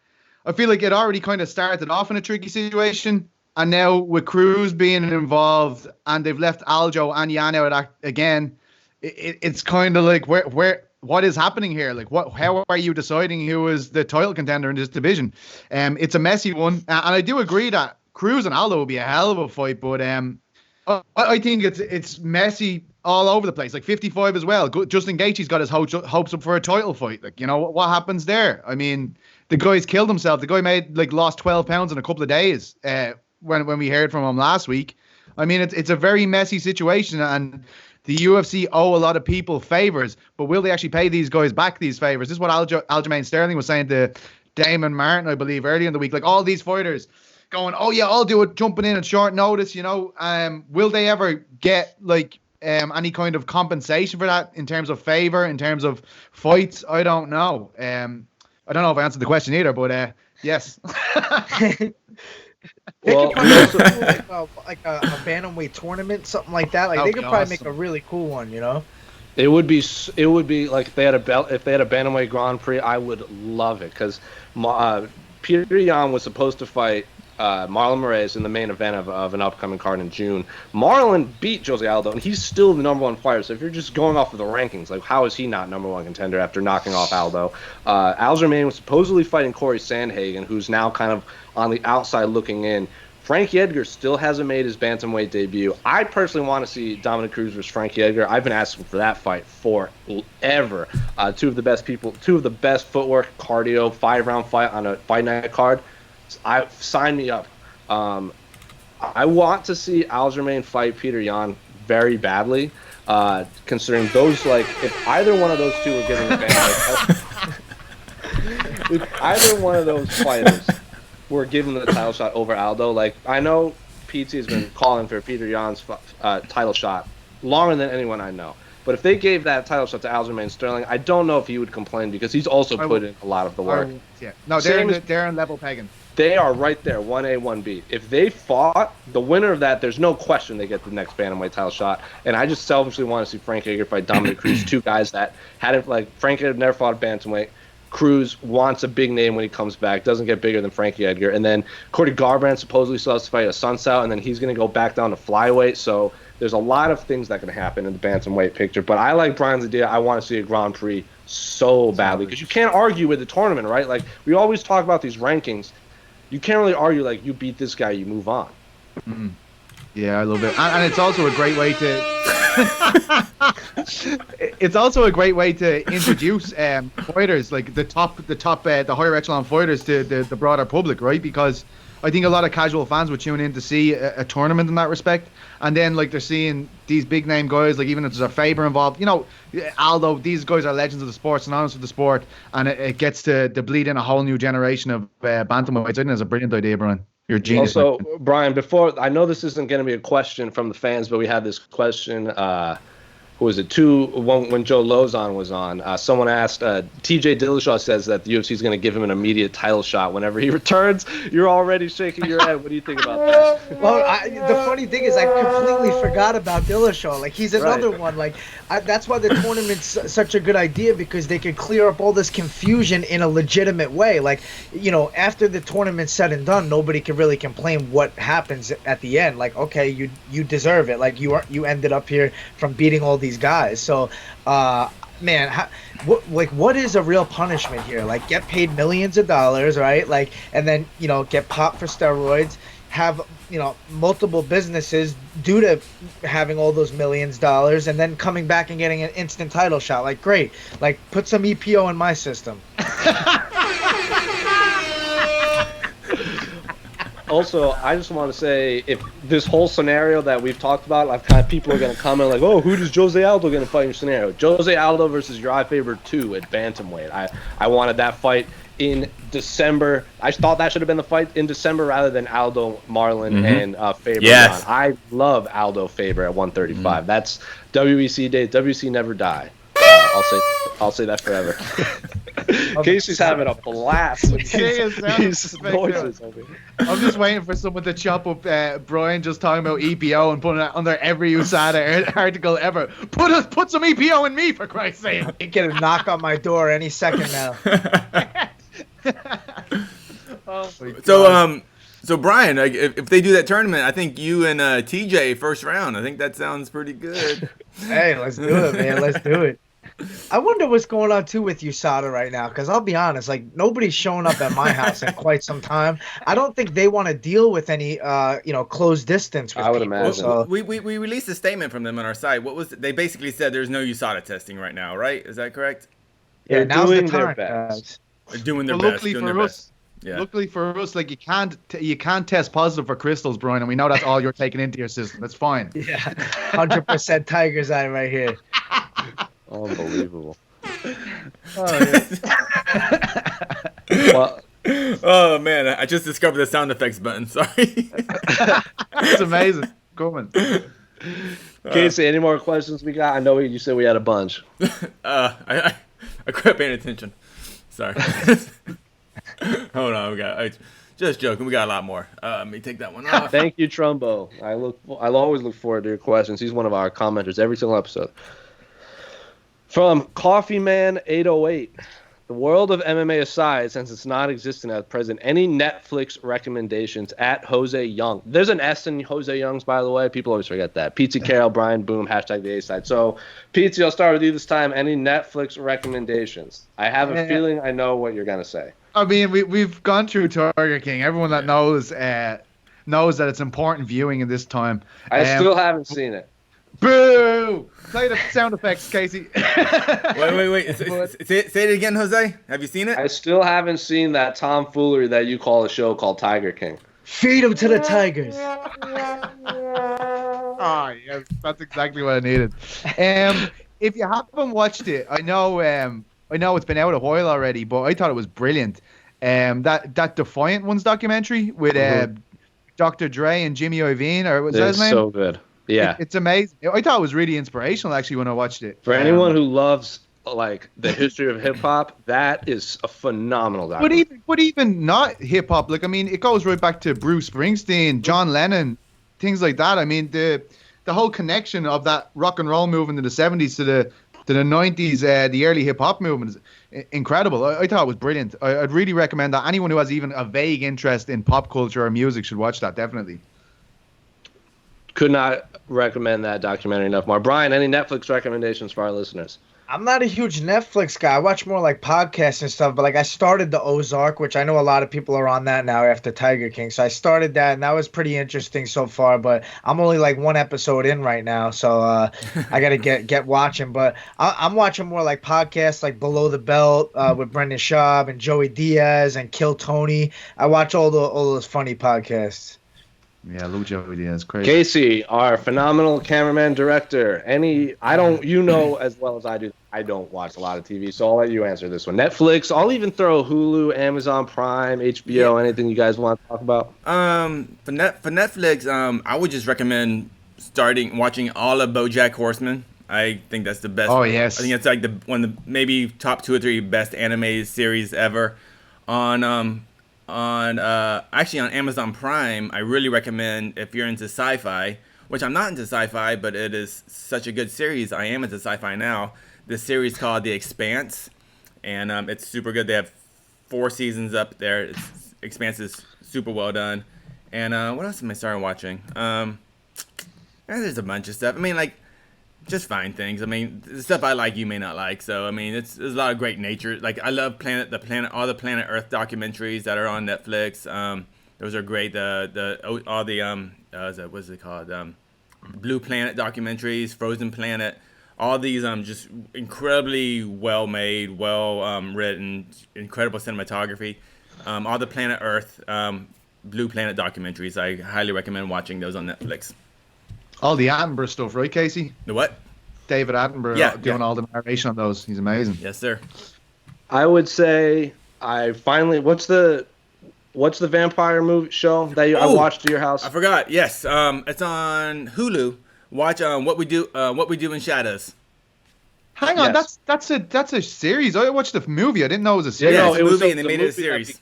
already kind of started off in a tricky situation. And now with Cruz being involved, and they've left Aljo and Yan out again, it's kind of like what is happening here? Like, how are you deciding who is the title contender in this division? It's a messy one, and I do agree that Cruz and Aldo will be a hell of a fight, but I think it's messy all over the place. Like 55 as well. Justin Gaethje's got his hopes up for a title fight. Like, what happens there? I mean, the guy's killed himself. The guy lost 12 pounds in a couple of days. When we heard from him last week. I mean, it's a very messy situation, and the UFC owe a lot of people favors, but will they actually pay these guys back these favors? This is what Aljamain Sterling was saying to Damon Martin, I believe, earlier in the week. Like, all these fighters going, oh yeah, I'll do it, jumping in at short notice, will they ever get any kind of compensation for that in terms of favor, in terms of fights? I don't know. I don't know if I answered the question either, but yes. Well, like a bantamweight tournament, something like that. Like, they could probably make a really cool one, It would be like if they had a bantamweight Grand Prix, I would love it, because Petr Yan was supposed to fight Marlon Moraes in the main event of an upcoming card in June. Marlon beat José Aldo, and he's still the number one fighter. So if you're just going off of the rankings, like how is he not number one contender after knocking off Aldo? Aljamain was supposedly fighting Corey Sandhagen, who's now kind of on the outside looking in. Frankie Edgar still hasn't made his bantamweight debut. I personally want to see Dominic Cruz versus Frankie Edgar. I've been asking for that fight forever. Two of the best footwork, cardio, 5-round fight on a fight night card. Sign me up. I want to see Aljamain fight Peter Yan very badly, considering those, like, if either one of those two were getting the bantamweight, if either one of those fighters were given the title shot over Aldo, like, I know PT has been calling for Peter Yan's title shot longer than anyone I know. But if they gave that title shot to Aljamain Sterling, I don't know if he would complain because he's also put in a lot of the work. Yeah. No, they're in level pegging. They are right there, 1A, 1B. If they fought, the winner of that, there's no question they get the next bantamweight title shot. And I just selfishly want to see Frank Edgar fight Dominic Cruz, two guys that hadn't, like, Frank Edgar never fought a bantamweight. Cruz wants a big name when he comes back, doesn't get bigger than Frankie Edgar. And then Cody Garbrandt supposedly still has to fight a Sunset, and then he's going to go back down to flyweight. So there's a lot of things that can happen in the bantamweight picture. But I like Brian's idea. I want to see a Grand Prix so badly because you can't argue with the tournament, right? Like, we always talk about these rankings. You can't really argue, like, you beat this guy, you move on. Mm-hmm. Yeah, I love it, and it's also a great way to. It's also a great way to introduce fighters, like the higher echelon fighters, to the broader public, right? Because I think a lot of casual fans would tune in to see a tournament in that respect, and then, like, they're seeing these big name guys, like, even if there's a Faber involved, you know, Aldo. These guys are legends of the sport, synonymous with the sport, and it gets to bleed in a whole new generation of bantamweights. I think it's a brilliant idea, Brian. You're a genius. Also, Brian, before, I know this isn't going to be a question from the fans, but we had this question. Who was it? When Joe Lozon was on, someone asked. TJ Dillashaw says that the UFC is going to give him an immediate title shot whenever he returns. You're already shaking your head. What do you think about that? Well, the funny thing is, I completely forgot about Dillashaw. Like, he's another one. Like, that's why the tournament's such a good idea, because they can clear up all this confusion in a legitimate way. Like, you know, after the tournament's said and done, nobody can really complain what happens at the end. Like, okay, you deserve it. Like, you ended up here from beating all these guys. So, man, what is a real punishment here? Like, get paid millions of dollars, right? Like, and then, you know, get popped for steroids, have, you know, multiple businesses due to having all those millions of dollars, and then coming back and getting an instant title shot. Like, great. Like, put some EPO in my system. Also, I just want to say, if this whole scenario that we've talked about, I've kind of people are going to comment like, oh, who does José Aldo going to fight in your scenario? José Aldo versus Uriah Faber 2 at bantamweight. I wanted that fight in December. I thought that should have been the fight in December rather than Aldo, Marlon, and Faber. Yes. I love Aldo Faber at 135. That's WEC days. WEC never die. I'll say that forever. Casey's having a blast with these noises over here. I'm just waiting for someone to chop up Brian just talking about EPO and putting it under every USADA article ever. Put some EPO in me, for Christ's sake. You get a knock on my door any second now. So Brian, like, if they do that tournament, I think you and TJ first round. I think that sounds pretty good. Hey, let's do it, man. Let's do it. I wonder what's going on too with USADA right now, because I'll be honest, like, nobody's showing up at my house in quite some time. I don't think they want to deal with any closed distance with I would people, imagine. so. We released a statement from them on our site. What was it? They basically said there's no USADA testing right now, right? Is that correct? Yeah, They're now's doing the their time, best. guys. They're doing their Well, best. luckily Doing for their us, best. Yeah. Luckily for us, like, you can't test positive for crystals, Brian, and we know that's all you're taking into your system. That's fine. Yeah, 100% Tiger's Eye right here. Unbelievable. Oh, yeah. Well, Oh man, I just discovered the sound effects button. Sorry. That's amazing. Coming. Casey, any more questions we got? I know you said we had a bunch. I quit paying attention. Sorry. Hold on, just joking. We got a lot more. Let me take that one off. Thank you, Trumbo. I'll always look forward to your questions. He's one of our commenters every single episode. From Coffee Man 808. The world of MMA aside, since it's not existent at present, any Netflix recommendations at Jose Young? There's an S in Jose Young's, by the way. People always forget that. Petesy, Carroll, Brian, boom, hashtag the A-side. So, Petesy, I'll start with you this time. Any Netflix recommendations? I have a feeling I know what you're going to say. I mean, we've gone through Tiger King. Everyone that knows that it's important viewing in this time. I still haven't seen it. Boo! Play the sound effects, Casey. Wait. Say it again, Jose. Have you seen it? I still haven't seen that tomfoolery that you call a show called Tiger King. Feed them to the tigers. Oh, yes, that's exactly what I needed. If you haven't watched it, I know it's been out a while already, but I thought it was brilliant. That Defiant Ones documentary with Dr. Dre and Jimmy Iovine, or was that his name? It's so good. Yeah, it's amazing. I thought it was really inspirational actually when I watched it. For anyone who loves like the history of hip hop, that is a phenomenal documentary. But even not hip hop, like I mean, it goes right back to Bruce Springsteen, John Lennon, things like that. I mean, the whole connection of that rock and roll movement in the 70s to the 90s, the early hip hop movement is incredible. I thought it was brilliant. I'd really recommend that. Anyone who has even a vague interest in pop culture or music should watch that, definitely. Could not recommend that documentary enough more. Brian, any Netflix recommendations for our listeners? I'm not a huge Netflix guy. I watch more like podcasts and stuff, but like I started the Ozark, which I know a lot of people are on that now after Tiger King. So I started that, and that was pretty interesting so far. But I'm only like one episode in right now, so I got to get watching. But I'm watching more like podcasts, like Below the Belt with Brendan Schaub and Joey Diaz and Kill Tony. I watch all those funny podcasts. Yeah, Lou Joey Diaz, crazy. Casey, our phenomenal cameraman director. You know as well as I do, I don't watch a lot of TV, so I'll let you answer this one. Netflix, I'll even throw Hulu, Amazon Prime, HBO, anything you guys want to talk about. For Netflix, I would just recommend watching all of BoJack Horseman. I think that's the best. Oh yes. I think it's like one of the maybe top 2 or 3 best anime series ever. Actually on Amazon Prime, I really recommend if you're into sci-fi, which I'm not into sci-fi, but it is such a good series. I am into sci-fi now. This series called The Expanse, and it's super good. They have 4 seasons up there. Expanse is super well done. And what else am I starting watching? There's a bunch of stuff. I mean, like, just fine things. I mean, the stuff I like, you may not like. So, I mean, there's a lot of great nature. Like, I love all the Planet Earth documentaries that are on Netflix. Those are great. What's it called? Blue Planet documentaries, Frozen Planet. All these just incredibly well made, written, incredible cinematography. All the Planet Earth, Blue Planet documentaries. I highly recommend watching those on Netflix. All the Attenborough stuff, right, Casey? The what? David Attenborough doing all the narration on those. He's amazing. Yes, sir. I would say what's the vampire movie show that I watched at your house? I forgot. Yes, it's on Hulu. Watch What We Do in Shadows. Hang on, Yes. that's a series. I watched the movie. I didn't know it was a series. Yeah, no, it's a movie and they made it a series.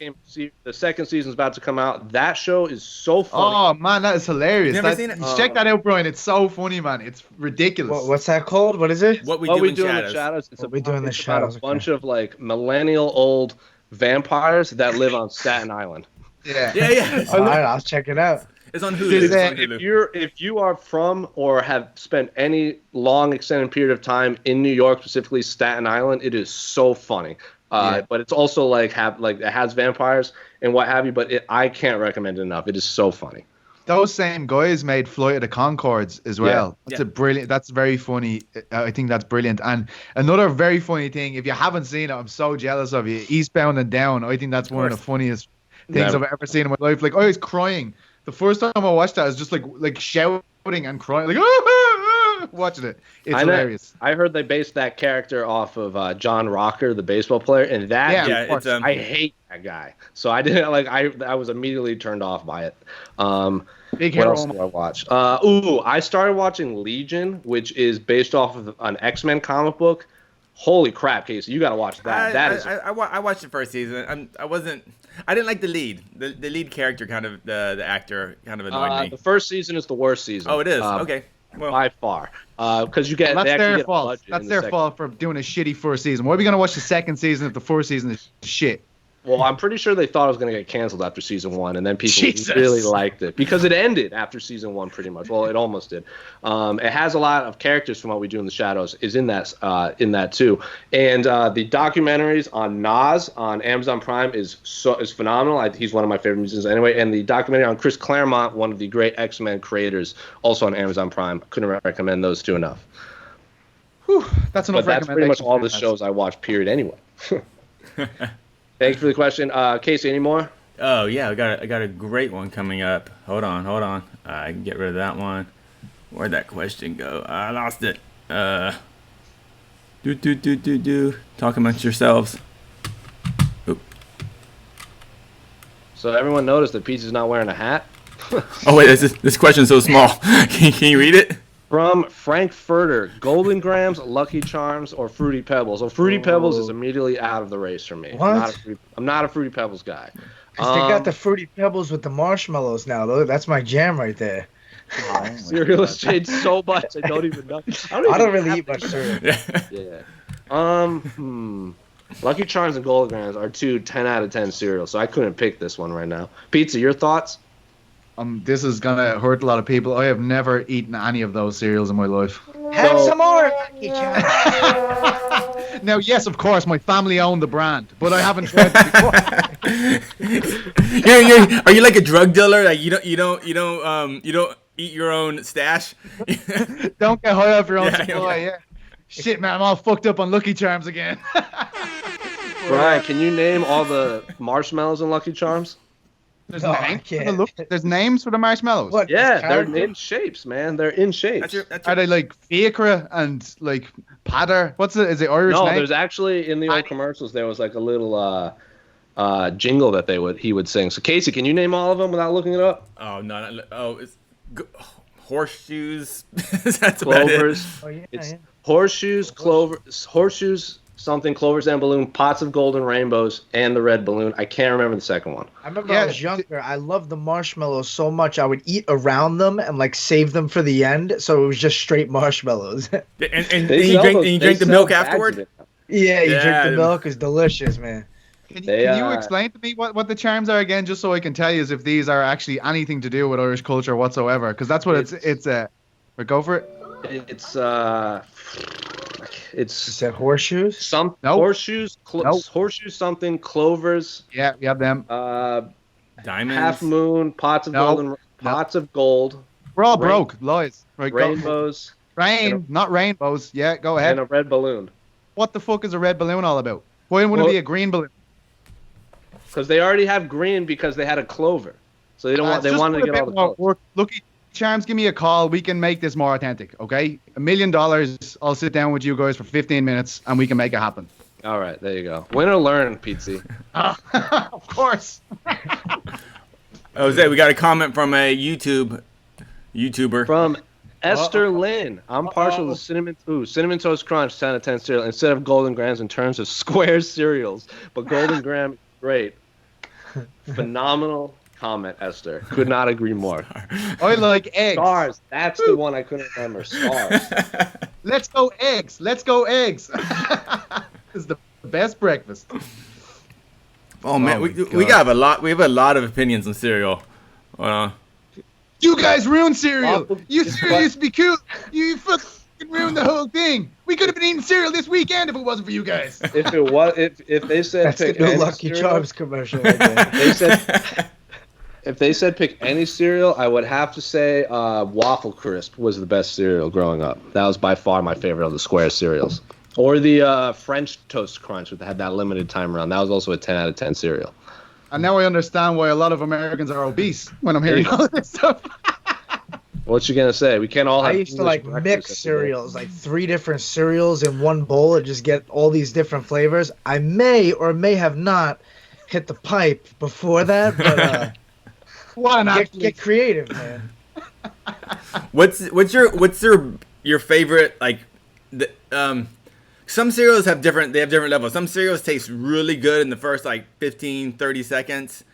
The second season's about to come out. That show is so funny. Oh man, that is hilarious. Never seen it? Check that out, Brian. It's so funny, man. It's ridiculous. What's that called? What is it? What We What Do We in Do in Shadows. the Shadows. It's What We Do in the Shadows, about a bunch of like millennial old vampires that live on Staten Island. Yeah. Yeah. All right, I'll check it out. It's on Hulu. It's on Hulu. If you are from or have spent any long extended period of time in New York, specifically Staten Island, it is so funny. But it's also like it has vampires and what have you. But I can't recommend it enough. It is so funny. Those same guys made Flight of the Conchords as well. Yeah. That's very funny. I think that's brilliant. And another very funny thing, if you haven't seen it, I'm so jealous of you. Eastbound and Down. I think that's one of the funniest things I've ever seen in my life. Like, I was crying. The first time I watched that, I was just like shouting and crying, like watching it. It's hilarious. I heard they based that character off of John Rocker, the baseball player, and that I hate that guy. So I didn't I was immediately turned off by it. Big what hero. else did I watch? I started watching Legion, which is based off of an X-Men comic book. Holy crap, Casey, you got to watch that. I watched the first season. I didn't like the lead. The lead character, kind of the actor, kind of annoyed me. The first season is the worst season. Oh, it is. Okay. by far. Because you get Well, they that's actually their get a fault. budget That's in the their second. fault for doing a shitty first season. Why are we gonna watch the second season if the first season is shit? Well, I'm pretty sure they thought it was going to get canceled after season 1, and then people Jesus. really liked it because it ended after season 1 pretty much. Well, it almost did. It has a lot of characters from What We Do in the Shadows is in that too, and the documentaries on Nas on Amazon Prime is phenomenal. He's one of my favorite musicians anyway, and the documentary on Chris Claremont, one of the great X-Men creators, also on Amazon Prime. Couldn't recommend those two enough. Whew, that's enough. But that's pretty much all the recommendations. shows I watch. Period. Anyway. Thanks for the question, Casey. Any more? Oh yeah, I got a great one coming up. Hold on. I can get rid of that one. Where'd that question go? I lost it. Talk amongst yourselves. Oop. So everyone noticed that Pete's not wearing a hat. Oh wait, this question's so small. Can you read it? From Frankfurter, Golden Grams, Lucky Charms, or Fruity Pebbles? Well, Fruity Pebbles is immediately out of the race for me. What? I'm not a Fruity Pebbles guy. 'Cause they got the Fruity Pebbles with the marshmallows now, though. That's my jam right there. Cereal has changed so much. I don't even know. I don't even really have eat much these. cereal. Yeah. Lucky Charms and Golden Grams are two 10 out of 10 cereals, so I couldn't pick this one right now. Pizza, your thoughts? This is gonna hurt a lot of people. I have never eaten any of those cereals in my life. Have some more, Lucky Charms. Now, yes, of course, my family owned the brand, but I haven't tried it before. Are you like a drug dealer? Like you don't eat your own stash? Don't get high off your own Yeah, supply. yeah. Yeah. Shit, man, I'm all fucked up on Lucky Charms again. Brian, can you name all the marshmallows in Lucky Charms? There's No, I names for the can't. look. There's names for the marshmallows. What? Yeah, this they're character? in shapes, man. They're in shapes. Are they like Fiacre and like Patter? What's it? Is it Irish No, name? there's actually in the old commercials there was like a little jingle that he would sing. So Casey, can you name all of them without looking it up? Oh no! It's horseshoes. That's about Clovers. it. Oh, yeah, It's yeah. horseshoes, clovers, something, clovers and balloon, pots of golden rainbows, and the red balloon. I can't remember the second one. I remember when I Yeah. was younger, I loved the marshmallows so much I would eat around them and like save them for the end, so it was just straight marshmallows. And They you sell drink those- and you they drink the sell milk bags of afterward. it. Yeah, you drink Yeah. the milk, it's delicious, man. Can They, you explain to me what the charms are again, just so I can tell you if these are actually anything to do with Irish culture whatsoever? Because that's what it's. Go for it. It's You said horseshoes? some Nope. horseshoes, Nope. horseshoes, something, clovers, Yeah, we have them. Diamonds. half moon, pots of No. golden, pots of gold, We're all rain- broke. Lies. Right. Go. rainbows, Rain, not rainbows. Yeah, go ahead. and a red balloon. What the fuck is a red balloon all about? Why wouldn't Well- it be a green balloon? Because they already have green because they had a clover, so they don't want. They Just wanted put to a get all bit the more colors. work. Lucky Charms, give me a call. We can make this more authentic, okay? $1 million. I'll sit down with you guys for 15 minutes and we can make it happen. All right, there you go. Win or learn, Pizzy. Of course. Jose, we got a comment from a YouTuber. From Esther Lynn. I'm partial to Cinnamon Toast Crunch, 10 out of 10 cereal, instead of Golden Grams in terms of square cereals. But Golden Graham is great. Phenomenal comment, Esther. Could not agree more. I like eggs. Stars. That's the one I couldn't remember. Stars. Let's go eggs. Let's go eggs. This is the best breakfast. Oh man, Oh, we my God. have a lot. We have a lot of opinions on cereal. You guys ruined cereal. Awful. You cereal used to be cool. You fucking ruined the whole thing. We could have been eating cereal this weekend if it wasn't for you guys. If it was, if they said That's the pick new any Lucky cereal, Charms commercial right there. if they said pick any cereal, I would have to say Waffle Crisp was the best cereal growing up. That was by far my favorite of the square cereals. Or the French Toast Crunch, which had that limited time around. That was also a 10 out of 10 cereal. And now I understand why a lot of Americans are obese when I'm hearing all this stuff. What you gonna say? We can't all have I used to English like breakfast mix every day. cereals, like 3 different cereals in one bowl and just get all these different flavors. I may or may have not hit the pipe before that, but What an get creative, man. What's your favorite like the some cereals have different levels. Some cereals taste really good in the first like 15, 30 seconds.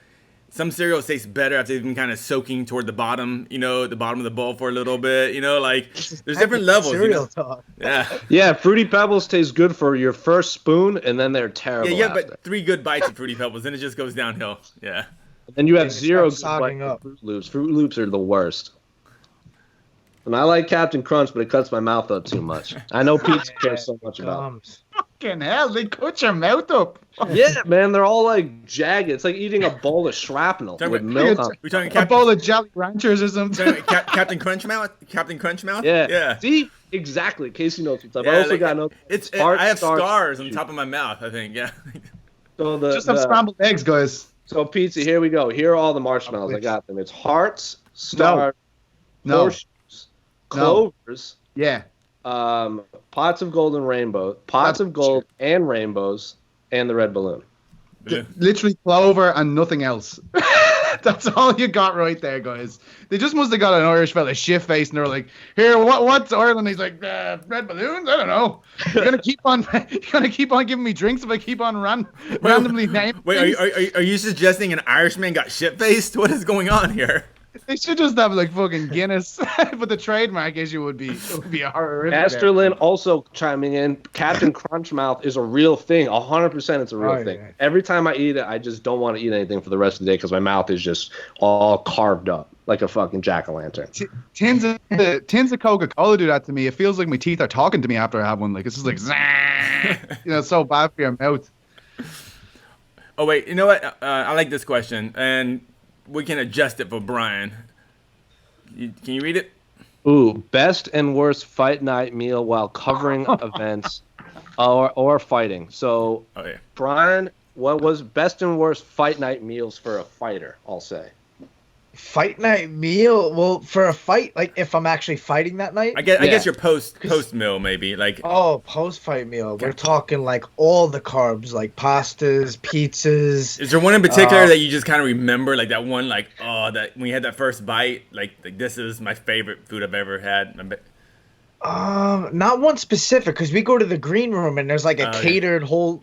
some cereals taste better after they've been kind of soaking toward the bottom, the bottom of the bowl for a little bit, like there's different levels. Cereal talk. Yeah. Yeah, Fruity Pebbles taste good for your first spoon, and then they're terrible. Yeah, after. but 3 good bites of Fruity Pebbles, then it just goes downhill. Yeah. And you have They 0 good start bites sogging of up. Fruit Loops. Fruit Loops are the worst. And I like Captain Crunch, but it cuts my mouth up too much. I know Pete cares so much about. Gums. Fucking hell, they cut your mouth up. Yeah, man, they're all like jagged. It's like eating a bowl of shrapnel Talking with about- milk on. We're talking A bowl of Jolly Ranchers or something. Captain Crunch Mouth? Captain Crunch Mouth? Yeah. Yeah. See, exactly. Casey knows what's up. Yeah, I also like, got no. I have scars on top of my mouth, I think. Yeah. So Just have scrambled eggs, guys. So pizza, here we go. Here are all the marshmallows. I got them. It's hearts, stars, No. horseshoes, clovers, Yeah. pots of gold and rainbow, pots of gold and rainbows, and the red balloon. Literally clover and nothing else. That's all you got right there, guys. They just must have got an Irish fella shift face, and they're like, "Here, what's Ireland?" He's like, "Red balloons? I don't know. You're gonna keep on giving me drinks if I keep on randomly naming." Wait, things? are you suggesting an Irishman got shit-faced? What is going on here? They should just have like fucking Guinness, but the trademark issue would be horrific. Master Lynn also chiming in. Captain Crunchmouth is a real thing. 100% it's a real thing. yeah. Every time I eat it, I just don't want to eat anything for the rest of the day because my mouth is just all carved up like a fucking jack-o'-lantern. Tins of Coca-Cola do that to me. It feels like my teeth are talking to me after I have one. Like it's just like, it's so bad for your mouth. Oh, wait. You know what? I like this question, and we can adjust it for Brian. Can you read it? Ooh, best and worst fight night meal while covering events or fighting. So, Oh, yeah. Brian, what was best and worst fight night meals for a fighter, I'll say? Fight night meal? Well, for a fight, like if I'm actually fighting that night? I guess Yeah. your post meal maybe. Like, Oh, post-fight meal. We're talking like all the carbs, like pastas, pizzas. is there one in particular that you just kind of remember? Like that one, like, oh, that when you had that first bite, like this is my favorite food I've ever had. Not one specific, because we go to the green room and there's like a catered whole,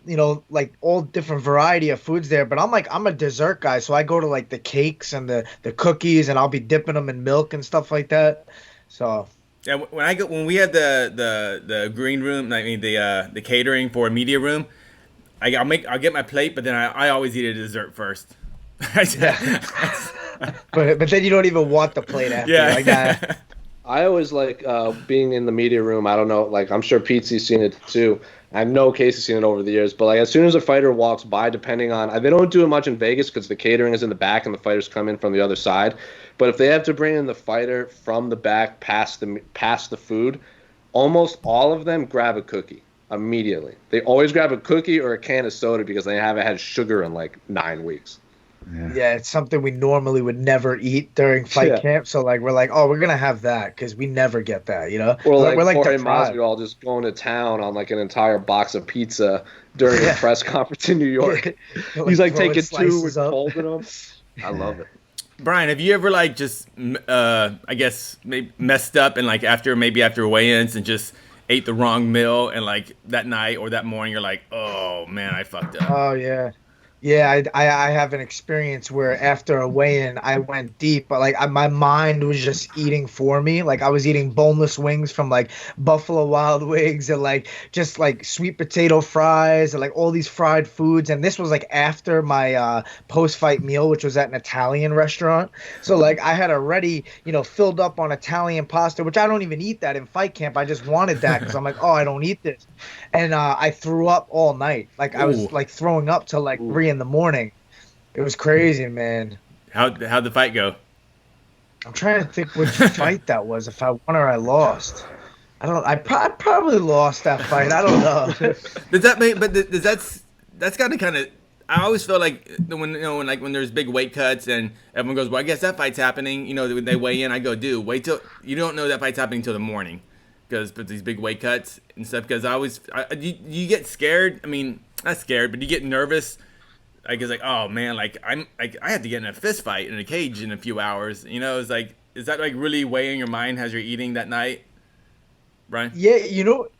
like all different variety of foods there. But I'm a dessert guy, so I go to like the cakes and the cookies, and I'll be dipping them in milk and stuff like that. So Yeah, when we had the green room, I mean the catering for a media room, I'll get my plate, but then I always eat a dessert first. but then you don't even want the plate after. Yeah. Like that. I always like being in the media room. I don't know, like I'm sure Petesy's seen it too. I know Casey's seen it over the years, but like as soon as a fighter walks by, depending on, they don't do it much in Vegas because the catering is in the back and the fighters come in from the other side. But if they have to bring in the fighter from the back past the food, almost all of them grab a cookie immediately. They always grab a cookie or a can of soda because they haven't had sugar in like 9 weeks. Yeah, it's something we normally would never eat during fight camp. So like we're like, oh, we're gonna have that because we never get that, Or like we're Jorge deprived. Masvidal just going to town on like an entire box of pizza during a press conference in New York. He's like throwing taking 2 slices with up. cold in them. I love it. Brian, have you ever like just I guess maybe messed up and like after weigh-ins and just ate the wrong meal and like that night or that morning you're like, oh man, I fucked up. Oh yeah. Yeah, I have an experience where after a weigh-in, I went deep, but like my mind was just eating for me. Like I was eating boneless wings from like Buffalo Wild Wings and like just like sweet potato fries and like all these fried foods. And this was like after my post-fight meal, which was at an Italian restaurant. So like I had already, filled up on Italian pasta, which I don't even eat that in fight camp. I just wanted that because I'm like, oh, I don't eat this. And I threw up all night. Like I was like throwing up till like 3 in the morning. It was crazy, man. How'd the fight go? I'm trying to think which fight that was, if I won or I lost. I probably lost that fight. I don't know. Does that make? But that's got to kind of. I always feel like when there's big weight cuts and everyone goes, well, I guess that fight's happening. When they weigh in, I go, dude, wait till you don't know that fight's happening till the morning, but these big weight cuts and stuff. Because you get scared. I mean, not scared, but you get nervous. Like it's like, oh man, like I have to get in a fist fight in a cage in a few hours. It's like, is that like really weighing your mind as you're eating that night, Brian? Yeah,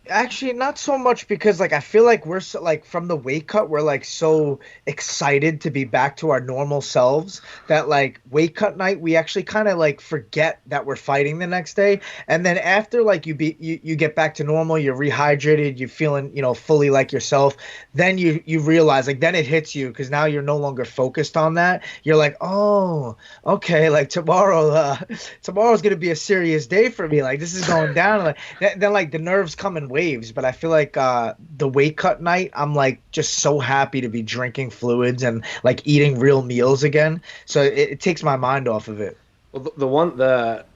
Actually, not so much because like I feel like we're so, like from the weight cut, we're like so excited to be back to our normal selves that like weight cut night, we actually kind of like forget that we're fighting the next day. And then after like you get back to normal, you're rehydrated, you're feeling, fully like yourself. Then you realize like then it hits you because now you're no longer focused on that. You're like, oh, okay, like tomorrow's gonna be a serious day for me. Like this is going down. Like then like the nerves come in waves. But I feel like the weight cut night, I'm like just so happy to be drinking fluids and like eating real meals again. So it takes my mind off of it. Well,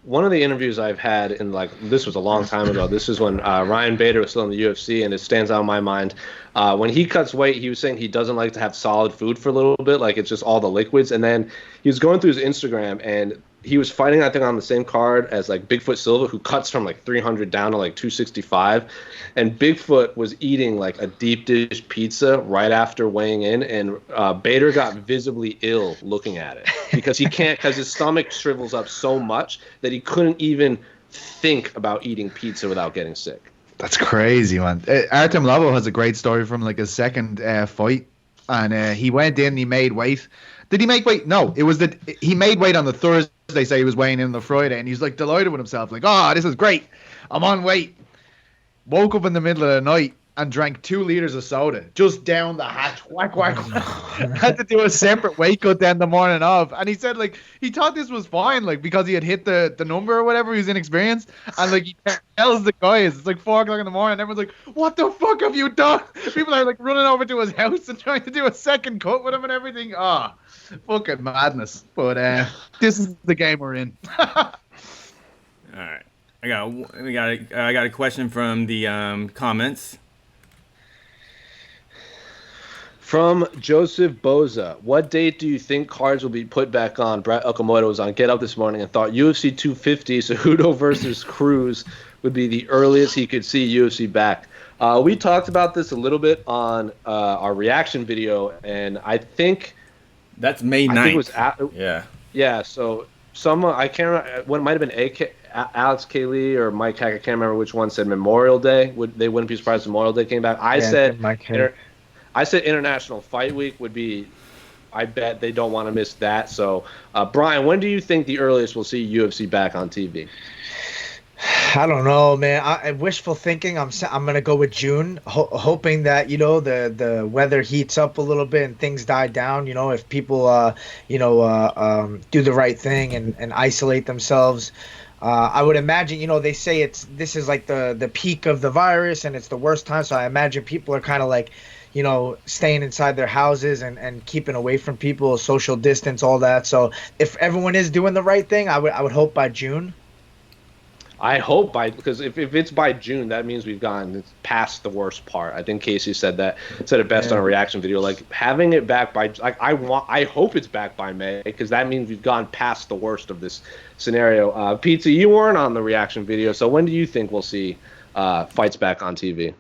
one of the interviews I've had in like this was a long time ago. This is when Ryan Bader was still in the UFC, and it stands out in my mind. When he cuts weight, he was saying he doesn't like to have solid food for a little bit, like it's just all the liquids. And then he was going through his Instagram, and he was fighting, I think, on the same card as like Bigfoot Silva, who cuts from like 300 down to like 265. And Bigfoot was eating like a deep dish pizza right after weighing in, and Bader got visibly ill looking at it because his stomach shrivels up so much that he couldn't even think about eating pizza without getting sick. That's crazy, man. Artem Lobov has a great story from like his second fight, and he went in, he made weight. Did he make weight? No, it was that he made weight on the Thursday. Say he was weighing in on the Friday, and he's like delighted with himself, like, "Oh, this is great. I'm on weight." Woke up in the middle of the night and drank 2 liters of soda just down the hatch. Whack, whack. Had to do a separate weight cut then the morning of. And he said, like, he thought this was fine, like, because he had hit the number or whatever. He was inexperienced. And, like, he tells the guys, it's like 4 o'clock in the morning. And everyone's like, what the fuck have you done? People are, like, running over to his house and trying to do a second cut with him and everything. Ah, fucking madness. But this is the game we're in. All right. I got a question from the comments. From Joseph Boza, what date do you think cards will be put back on? Brett Okamoto was on Get Up this morning and thought UFC 250, Cejudo versus Cruz, would be the earliest he could see UFC back. We talked about this a little bit on our reaction video, and I think that's May 9th. I think it was yeah. So someone, I can't remember, what might have been Alex Kaylee or Mike Hack, I can't remember which one, said Memorial Day. They wouldn't be surprised if Memorial Day came back. I said International Fight Week would be, I bet they don't want to miss that. So, Brian, when do you think the earliest we'll see UFC back on TV? I don't know, man. I wishful thinking. I'm gonna go with June, hoping that the weather heats up a little bit and things die down. If people do the right thing and isolate themselves. I would imagine, they say this is like the peak of the virus and it's the worst time. So I imagine people are kind of like, staying inside their houses and keeping away from people, social distance, all that. So if everyone is doing the right thing, I would hope by June. I hope because if it's by June, that means we've gone past the worst part. I think Casey said it best on a reaction video. Like having it back by, like I hope it's back by May, because that means we've gone past the worst of this scenario. Pizza, you weren't on the reaction video, so when do you think we'll see fights back on TV?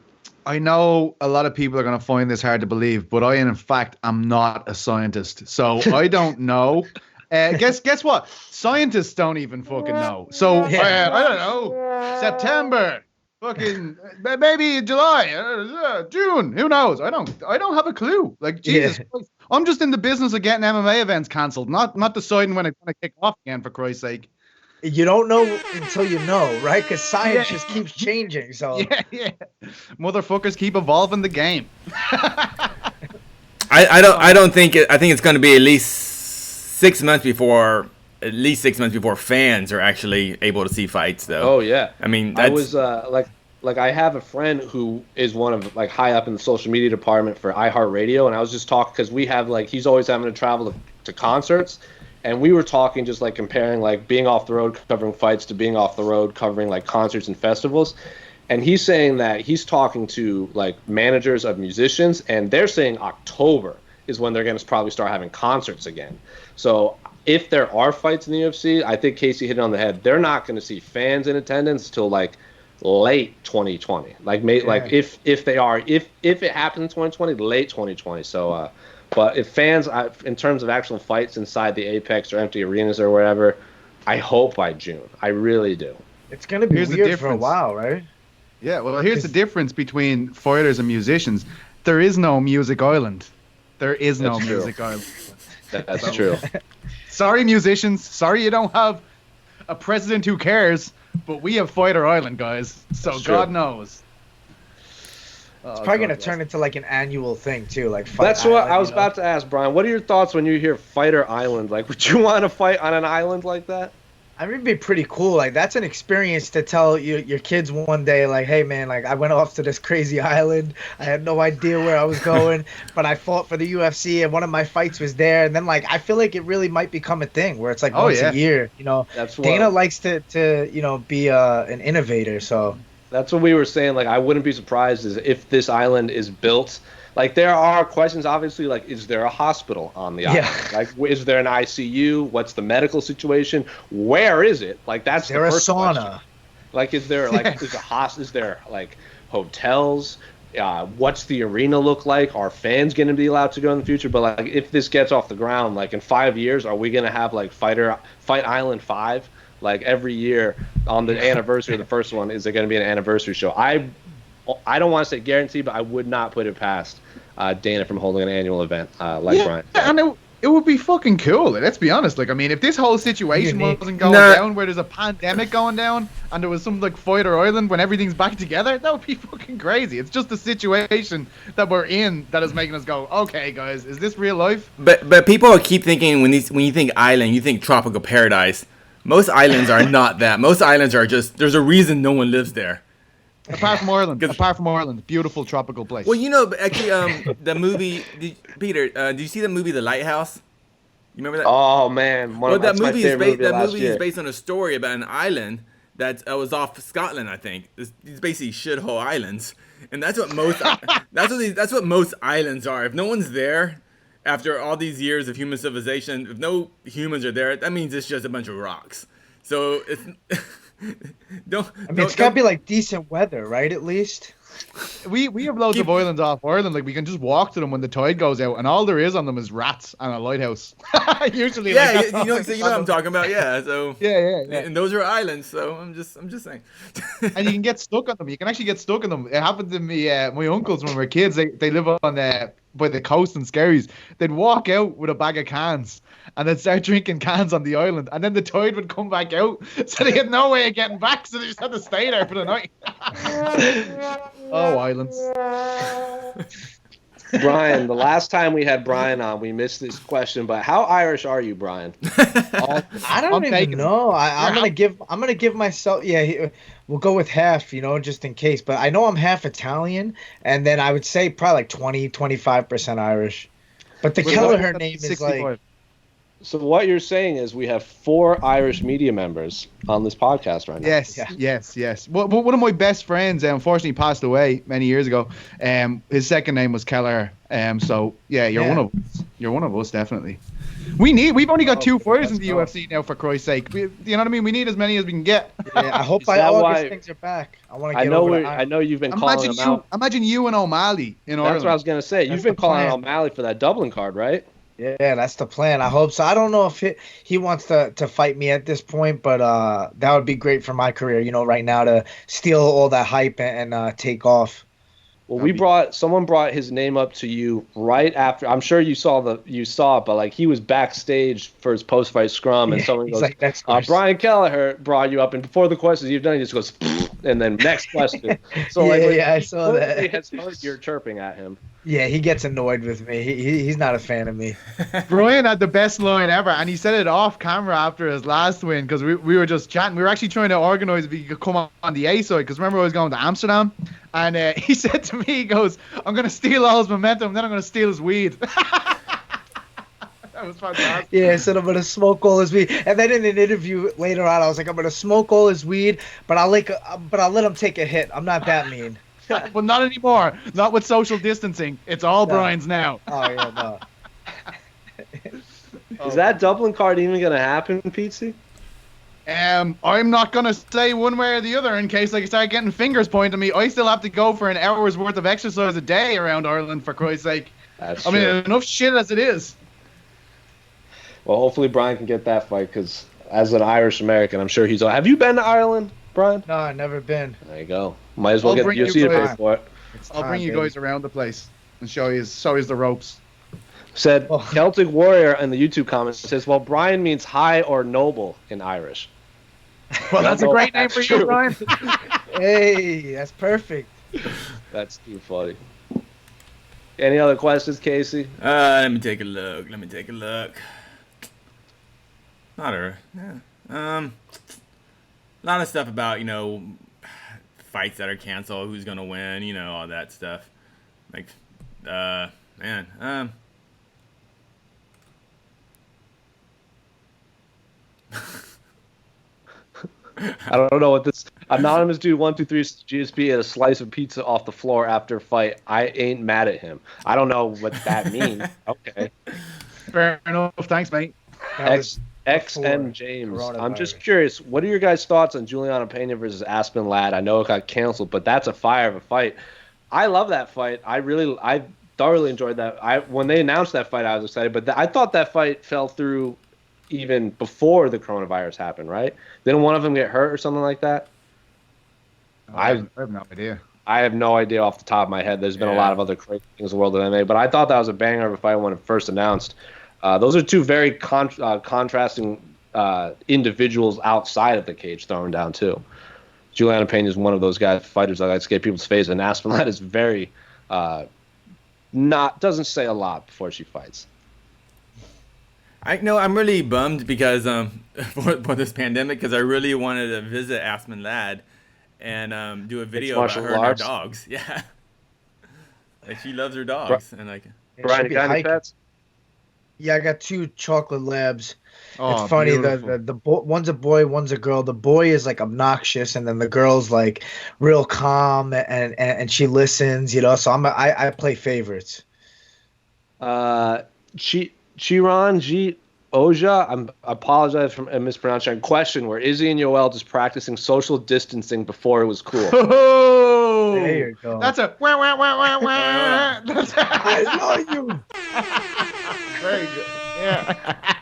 I know a lot of people are going to find this hard to believe, but I, in fact, am not a scientist. So I don't know. Guess what? Scientists don't even fucking know. So I don't know. September, fucking maybe July, June. Who knows? I don't have a clue. Like Jesus Christ. I'm just in the business of getting MMA events cancelled, not deciding when it's going to kick off again. For Christ's sake. You don't know until you know, right? Because science just keeps changing. So yeah, motherfuckers keep evolving the game. I don't think I think it's going to be at least 6 months before fans are actually able to see fights, though. Oh yeah, I mean, I was like I have a friend who is one of like high up in the social media department for iHeartRadio, and I was just talking because we have like he's always having to travel to concerts. And we were talking, just like comparing like being off the road covering fights to being off the road covering like concerts and festivals. And he's saying that he's talking to like managers of musicians, and they're saying October is when they're going to probably start having concerts again. So if there are fights in the UFC, I think Casey hit it on the head. They're not going to see fans in attendance till like late 2020. Like if it happens in 2020, late 2020. So but if fans, in terms of actual fights inside the Apex or empty arenas or wherever, I hope by June. I really do. It's going to be weird for a while, right? Yeah, well, here's the difference between fighters and musicians. There is no Music Island. There is no Music Island. That's true. Sorry, musicians. Sorry you don't have a president who cares, but we have Fighter Island, guys. So God knows. It's probably going to turn into like an annual thing, too. Like That's what I was about to ask, Brian. What are your thoughts when you hear Fighter Island? Like, would you want to fight on an island like that? I mean, it'd be pretty cool. Like, that's an experience to tell your kids one day, like, hey, man, like, I went off to this crazy island. I had no idea where I was going, but I fought for the UFC, and one of my fights was there. And then, like, I feel like it really might become a thing where it's, like, once a year, you know. Dana likes to, you know, be an innovator, so. That's what we were saying. Like, I wouldn't be surprised if this island is built. Like, there are questions, obviously, like, is there a hospital on the island? Yeah. Like, is there an ICU? What's the medical situation? Where is it? Like, that's the first question. Is there a sauna? Like, is there, like, is there, like, hotels? What's the arena look like? Are fans going to be allowed to go in the future? But, like, if this gets off the ground, like, in 5 years, are we going to have, like, Fight Island 5? Like, every year on the anniversary of the first one, is there going to be an anniversary show? I don't want to say guarantee, but I would not put it past Dana from holding an annual event like Brian. Yeah, and it would be fucking cool. Let's be honest. Like, I mean, if this whole situation wasn't going down, where there's a pandemic going down, and there was some like Fighter Island when everything's back together, that would be fucking crazy. It's just the situation that we're in that is making us go, okay, guys, is this real life? But people keep thinking when you think island, you think tropical paradise. Most islands are not that. Most islands are just there's a reason no one lives there. Apart from Ireland, beautiful tropical place. Well, you know, actually, the movie, Peter, did you see the movie The Lighthouse? You remember that? Oh man, that movie is based on a story about an island that was off Scotland, I think. These basically shithole islands, and that's what most that's what most islands are. If no one's there after all these years of human civilization, if no humans are there, that means it's just a bunch of rocks. So it's. It's gotta be like decent weather, right? At least we have loads of islands off Ireland. Like we can just walk to them when the tide goes out, and all there is on them is rats and a lighthouse. Usually, yeah, like, you know what I'm talking about. Yeah, so yeah. And those are islands. So I'm just saying. And you can get stuck on them. You can actually get stuck on them. It happened to me. My uncles when we were kids. They live on by the coast in Skerries. They'd walk out with a bag of cans and then start drinking cans on the island, and then the tide would come back out, so they had no way of getting back, so they just had to stay there for the night. Oh, islands. Brian, the last time we had Brian on, we missed this question, but how Irish are you, Brian? I don't even know. I'm gonna give myself. Yeah, we'll go with half. You know, just in case. But I know I'm half Italian, and then I would say probably like 20-25% Irish. But the Kelleher name is like. So what you're saying is we have 4 Irish media members on this podcast right now. Yes. Well, one of my best friends, unfortunately, passed away many years ago. His second name was Kelleher. So yeah, you're one of us. You're one of us, definitely. We've only got 2 fighters in the UFC now, for Christ's sake. You know what I mean? We need as many as we can get. Yeah, I hope by August things are back. I want to get over to I know you've been calling him out. Imagine you and O'Malley in Ireland. That's what I was gonna say. You've been calling O'Malley for that Dublin card, right? Yeah, that's the plan. I hope so. I don't know if he wants to fight me at this point, but that would be great for my career, you know, right now to steal all that hype and take off. Well, someone brought his name up to you right after. I'm sure you saw it, but like he was backstage for his post-fight scrum, and someone goes, like, "Brian Kelleher brought you up," and before the questions you've done, he just goes, and then next question. So I saw that. He has heard you're chirping at him. Yeah, he gets annoyed with me. He's not a fan of me. Brian had the best line ever, and he said it off camera after his last win because we were just chatting. We were actually trying to organise if he could come on the A side because remember I was going to Amsterdam, and he said to me, he goes, "I'm going to steal all his momentum, then I'm going to steal his weed." That was fantastic. Yeah, I said I'm going to smoke all his weed, and then in an interview later on, I was like, "I'm going to smoke all his weed, but I'll let him take a hit. I'm not that mean." But not anymore. Not with social distancing. It's all Brian's now. Oh, yeah, no. Is that Dublin card even going to happen, Petesy? I'm not going to say one way or the other in case I start getting fingers pointed at me. I still have to go for an hour's worth of exercise a day around Ireland, for Christ's sake. That's I mean, enough shit as it is. Well, hopefully Brian can get that fight because as an Irish American, I'm sure he's. Have you been to Ireland? Brian? No, I've never been. There you go. Might as well I'll get the bring you UFC to pay guys. for it. I'll bring you guys around the place and show you the ropes. Said Oh. Celtic Warrior in the YouTube comments says, well, Brian means high or noble in Irish. Well, that's a great name for you, True. Brian. Hey, that's perfect. That's too funny. Any other questions, Casey? Let me take a look. Not a lot of stuff about, fights that are canceled, who's gonna win, all that stuff. Like, man, I don't know what this anonymous dude 123 GSP ate a slice of pizza off the floor after a fight. I ain't mad at him. I don't know what that means. Okay. Fair enough. Thanks, mate. That was XM James. coronavirus. I'm just curious. What are your guys' thoughts on Juliana Pena versus Aspen Ladd? I know it got canceled, but that's a fire of a fight. I love that fight. I thoroughly enjoyed that. When they announced that fight, I was excited, but I thought that fight fell through even before the coronavirus happened, right? Didn't one of them get hurt or something like that? I have no idea. I have no idea off the top of my head. There's been a lot of other crazy things in the world of MMA, but I thought that was a banger of a fight when it first announced. Those are two very contrasting individuals outside of the cage throwing down too. Juliana Pena is one of those fighters that likes to get people's face, and Aspen Ladd is very doesn't say a lot before she fights. I'm really bummed because for this pandemic, because I really wanted to visit Aspen Ladd and do a video about her and her dogs. Yeah, like she loves her dogs, and like. Brian, should be you got any hiking. pets? Yeah, I got 2 chocolate labs. Oh, It's funny. beautiful. The one's a boy, one's a girl. The boy is like obnoxious, and then the girl's like real calm, and she listens. So I play favorites. Chiron G. Oja, I apologize for mispronouncing. Question: where Izzy and Yoel just practicing social distancing before it was cool? Oh, There you go. That's a wah, wah, wah, wah, wah. That's I love you. very good. Yeah.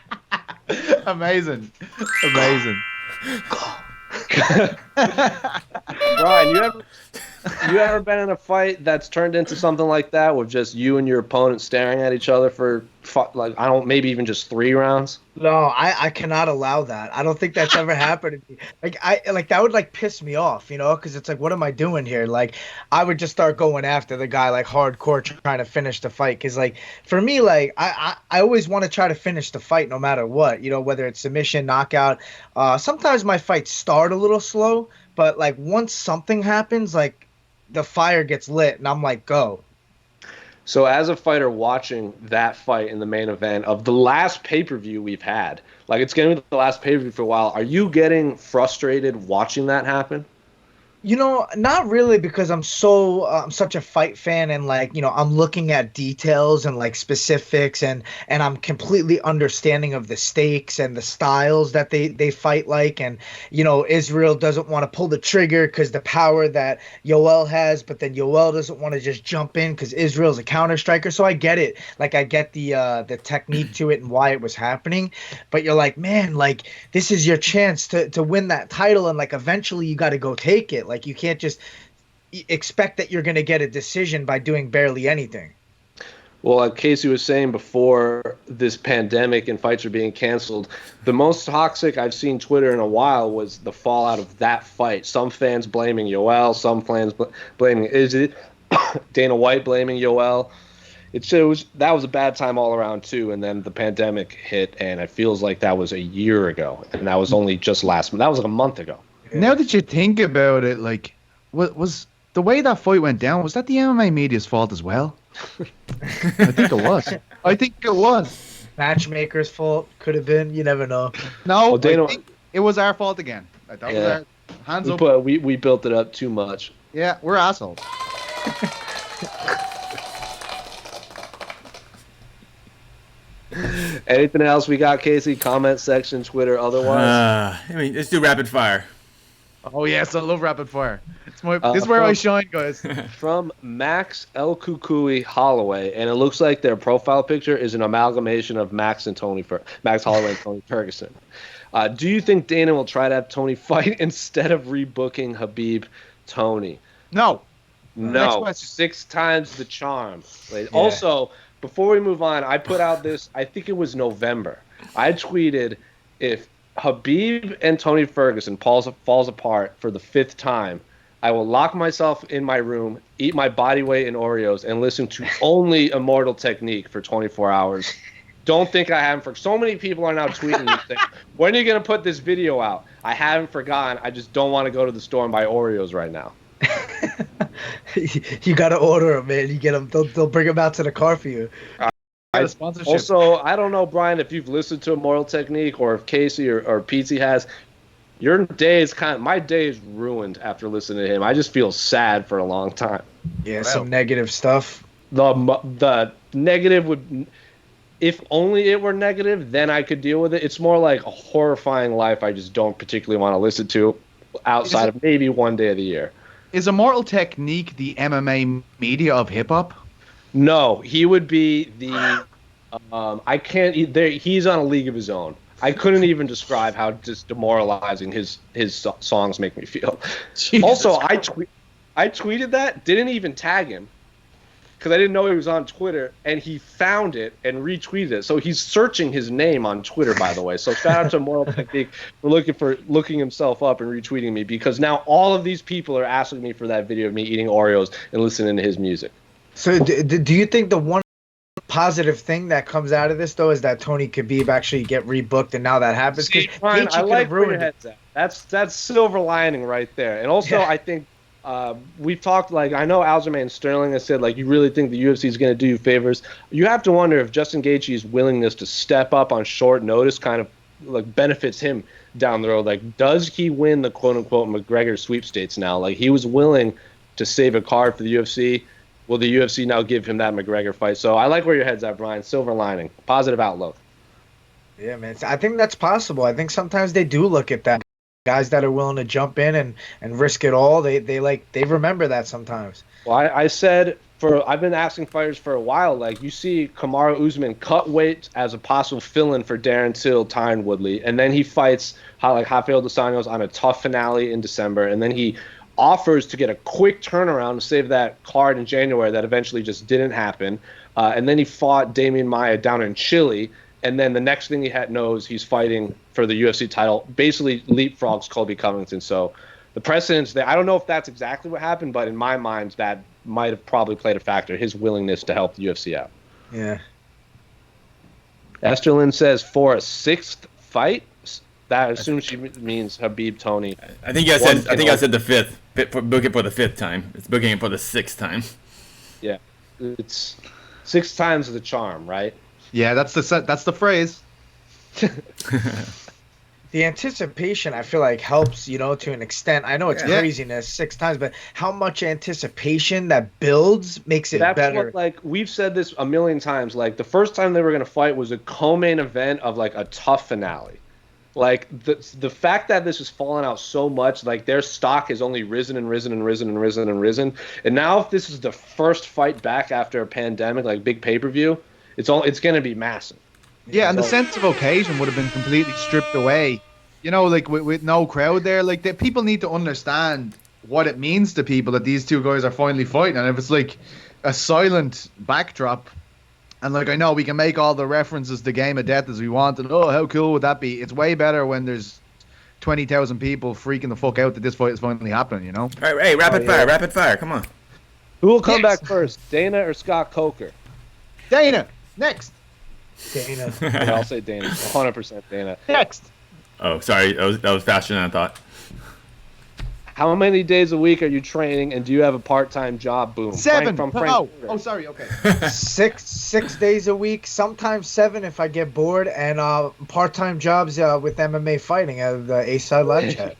Amazing. Brian, you ever been in a fight that's turned into something like that, with just you and your opponent staring at each other for maybe even just 3 rounds? No, I cannot allow that. I don't think that's ever happened to me. Like that would piss me off, because it's like, what am I doing here? Like, I would just start going after the guy like hardcore, trying to finish the fight. Because for me, I always want to try to finish the fight no matter what. Whether it's submission, knockout. Sometimes my fights start a little slow, but once something happens, the fire gets lit, and I'm like, go. So as a fighter watching that fight in the main event of the last pay-per-view we've had, it's going to be the last pay-per-view for a while, are you getting frustrated watching that happen? Not really, because I'm such a fight fan, and I'm looking at details and specifics, and I'm completely understanding of the stakes and the styles that they fight and Israel doesn't want to pull the trigger because the power that Yoel has, but then Yoel doesn't want to just jump in because Israel's a counter striker. So I get it. I get the technique to it and why it was happening, but you're like, man, this is your chance to win that title, and eventually you got to go take it. You can't just expect that you're going to get a decision by doing barely anything. Well, like Casey was saying before this pandemic and fights are being canceled, the most toxic I've seen Twitter in a while was the fallout of that fight. Some fans blaming Yoel, some fans blaming Izzy, Dana White blaming Yoel. That was a bad time all around too, and then the pandemic hit, and it feels like that was a year ago, and that was only just last month. That was a month ago. Now that you think about it, what was the way that fight went down? Was that the MMA media's fault as well? I think it was. Matchmaker's fault could have been. You never know. No, Well, Dana, I think it was our fault again. That was our hands up. We built it up too much. Yeah, we're assholes. Anything else we got, Casey? Comment section, Twitter, otherwise? Let's do rapid fire. Oh yes, I love rapid fire. This is where I shine, guys. From Max El Kukui Holloway, and it looks like their profile picture is an amalgamation of Max Holloway and Tony Ferguson. Do you think Dana will try to have Tony fight instead of rebooking Habib Tony? No. No. 6 times the charm. Also, before we move on, I put out this, I think it was November. I tweeted, if Habib and Tony Ferguson falls apart for the 5th time, I will lock myself in my room, eat my body weight in Oreos, and listen to only Immortal Technique for 24 hours. Don't think I haven't forgotten. So many people are now tweeting me saying, when are you going to put this video out? I haven't forgotten. I just don't want to go to the store and buy Oreos right now. You got to order them, man. You get them. They'll bring them out to the car for you. Also, I don't know, Brian, if you've listened to Immortal Technique or if Casey or Petesy has. My day is ruined after listening to him. I just feel sad for a long time. Yeah, some negative stuff. The negative would, if only it were negative, then I could deal with it. It's more like a horrifying life I just don't particularly want to listen to outside of maybe one day of the year. Is Immortal Technique the MMA media of hip-hop? No, he would be the he's on a league of his own. I couldn't even describe how just demoralizing his songs make me feel. Also, I tweeted that, didn't even tag him because I didn't know he was on Twitter, and he found it and retweeted it. So he's searching his name on Twitter, by the way. So shout out to Immortal Technique for looking himself up and retweeting me, because now all of these people are asking me for that video of me eating Oreos and listening to his music. So do you think the one positive thing that comes out of this, though, is that Tony Khabib actually get rebooked, and now that happens? See, Brian, I like where your head's at. That's silver lining right there. And also, I think we've talked, I know Aljamain Sterling has said, you really think the UFC is going to do you favors. You have to wonder if Justin Gaethje's willingness to step up on short notice kind of benefits him down the road. Does he win the quote-unquote McGregor sweepstakes now? He was willing to save a card for the UFC. Will the UFC now give him that McGregor fight? So I like where your head's at, Brian. Silver lining. Positive outlook. Yeah, man. I think that's possible. I think sometimes they do look at that. Guys that are willing to jump in and risk it all, they remember that sometimes. Well, I said, I've been asking fighters for a while, you see Kamaru Usman cut weight as a possible fill-in for Darren Till, Tyron Woodley, and then he fights Rafael dos Anjos on a tough finale in December, and then he offers to get a quick turnaround to save that card in January that eventually just didn't happen. And then he fought Damian Maia down in Chile. And then the next thing he knows, he's fighting for the UFC title, basically leapfrogs Colby Covington. So the precedence there, I don't know if that's exactly what happened, but in my mind, that might have probably played a factor, his willingness to help the UFC out. Yeah. Esterlin says for a 6th fight. That assumes she means Habib Tony. I think I said the 5th. Book it for the 5th time. It's booking it for the 6th time. Yeah, it's 6 times the charm, right? Yeah, that's the phrase. The anticipation, I feel helps, to an extent. I know it's craziness 6 times, but how much anticipation that builds makes it better. What, we've said this a million times. The first time they were going to fight was a co-main event of a tough finale. The fact that this has fallen out so much, their stock has only risen and risen and risen and risen and risen. And now if this is the first fight back after a pandemic, big pay-per-view, it's going to be massive. Yeah, and the sense of occasion would have been completely stripped away. With no crowd there, people need to understand what it means to people that these two guys are finally fighting. And if it's a silent backdrop, and I know we can make all the references to Game of Death as we want, and how cool would that be? It's way better when there's 20,000 people freaking the fuck out that this fight is finally happening, All right, hey, rapid fire, come on. Who will come back first, Dana or Scott Coker? Dana, next. Dana. Yeah, I'll say Dana, 100% Dana. Next. Oh, sorry, that was faster than I thought. How many days a week are you training, and do you have a part-time job? Boom. 7. Frank Sorry. Okay. 6 days a week, sometimes 7 if I get bored, and part-time jobs with MMA fighting at the A-Side Live Chat.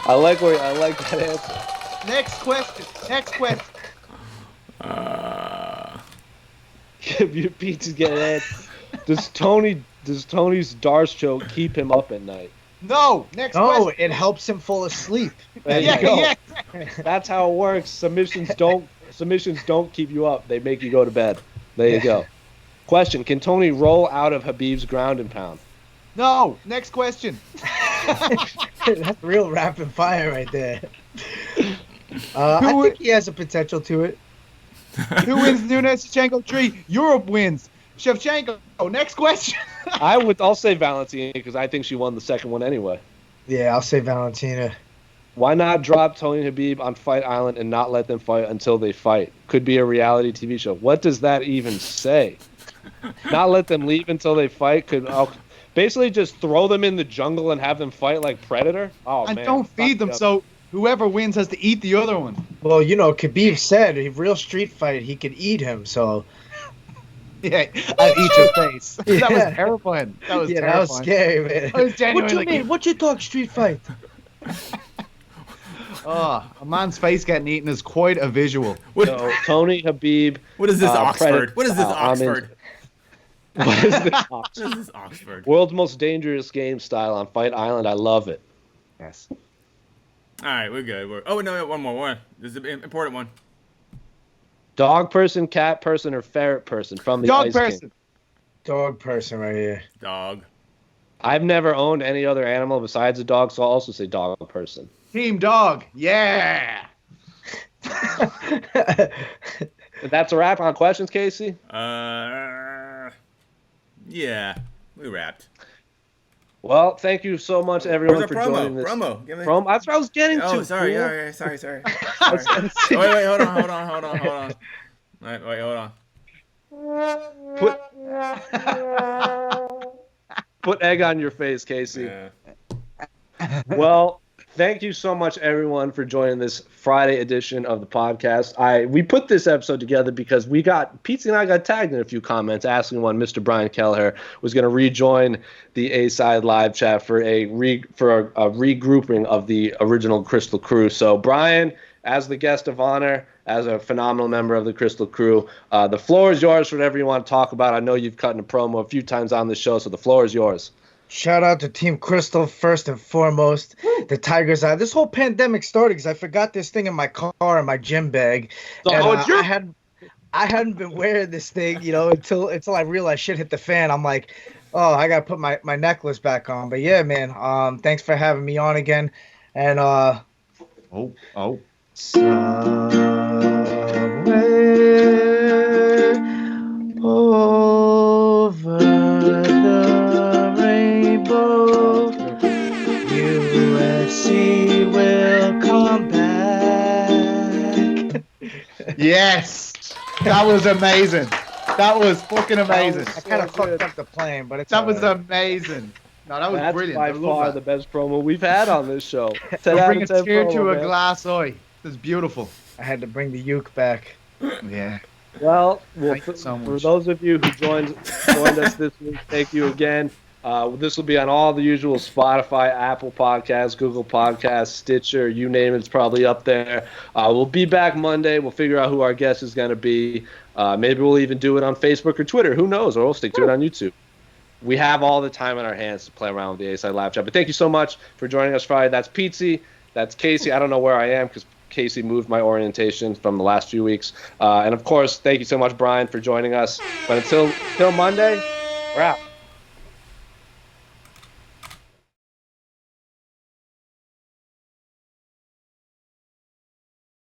I like that answer. Next question. If your pizza's getting in, does Tony's Darce choke keep him up at night? No. Next question. No, it helps him fall asleep. Yeah. That's how it works. Submissions don't keep you up. They make you go to bed. There you go. Question: can Tony roll out of Habib's ground and pound? No. Next question. That's real rapid fire right there. I think he has a potential to it. Who wins Nunes-Shevchenko 3? Europe wins. Shevchenko. Next question. I'll say Valentina because I think she won the second one anyway. Yeah, I'll say Valentina. Why not drop Tony Habib on Fight Island and not let them fight until they fight? Could be a reality TV show. What does that even say? Not let them leave until they fight? Basically just throw them in the jungle and have them fight like Predator? Oh, And man. don't feed them, so whoever wins has to eat the other one. Well, Khabib said a real street fight, he could eat him, so... Yeah, I'll eat your face. Yeah. That was terrifying. That was terrifying. That was scary, man. I was genuinely What you mean? What you talk street fight? Oh, a man's face getting eaten is quite a visual. So, Tony Habib. What is this, Oxford? What is this, Oxford? What is this, Oxford? What is this, Oxford? World's most dangerous game style on Fight Island. I love it. Yes. All right, we're good. Oh, no, one more. This is an important one. Dog person, cat person, or ferret person from the Dog Ice person. King? Dog person right here. Dog. I've never owned any other animal besides a dog, so I'll also say dog person. Team dog. Yeah. That's a wrap on questions, Casey? Yeah, we wrapped. Well, thank you so much, everyone, Where's for our promo? joining this. Promo. Give me... That's what I was getting to. Oh, sorry. fool. Yeah, sorry. Sorry. Wait, hold on. All right, wait, hold on. Put egg on your face, Casey. Yeah. Well, thank you so much, everyone, for joining this Friday edition of the podcast. We put this episode together because Petesy and I got tagged in a few comments asking when Mr. Brian Kelleher was going to rejoin the A-Side live chat for a regrouping of the original Crystal Crew. So, Brian, as the guest of honor, as a phenomenal member of the Crystal Crew, the floor is yours for whatever you want to talk about. I know you've cut in a promo a few times on the show, so the floor is yours. Shout out to Team Crystal first and foremost. The Tiger's Eye. This whole pandemic started because I forgot this thing in my car in my gym bag. So and, I hadn't been wearing this thing, until I realized shit hit the fan. I'm like, oh, I gotta put my necklace back on. But yeah, man, thanks for having me on again. And somewhere over the rainbow, UFC will come back. Yes. That was amazing. That was fucking amazing. I kind of fucked up the plane, but That was amazing. No, that was That's brilliant. by I love far that. the best promo we've had on this show. Bring a 10 tear promo, to a man. glass eye. It's beautiful. I had to bring the uke back. Yeah. Well, Thank you so for much. those of you who joined us this week, thank you again. This will be on all the usual Spotify, Apple Podcasts, Google Podcasts, Stitcher, you name it, it's probably up there. We'll be back Monday. We'll figure out who our guest is going to be. Maybe we'll even do it on Facebook or Twitter. Who knows? Or we'll stick to it on YouTube. We have all the time on our hands to play around with the A-Side Live Chat. But thank you so much for joining us Friday. That's Petesy. That's Casey. I don't know where I am because Casey moved my orientation from the last few weeks. And, of course, thank you so much, Brian, for joining us. But until Monday, we're out.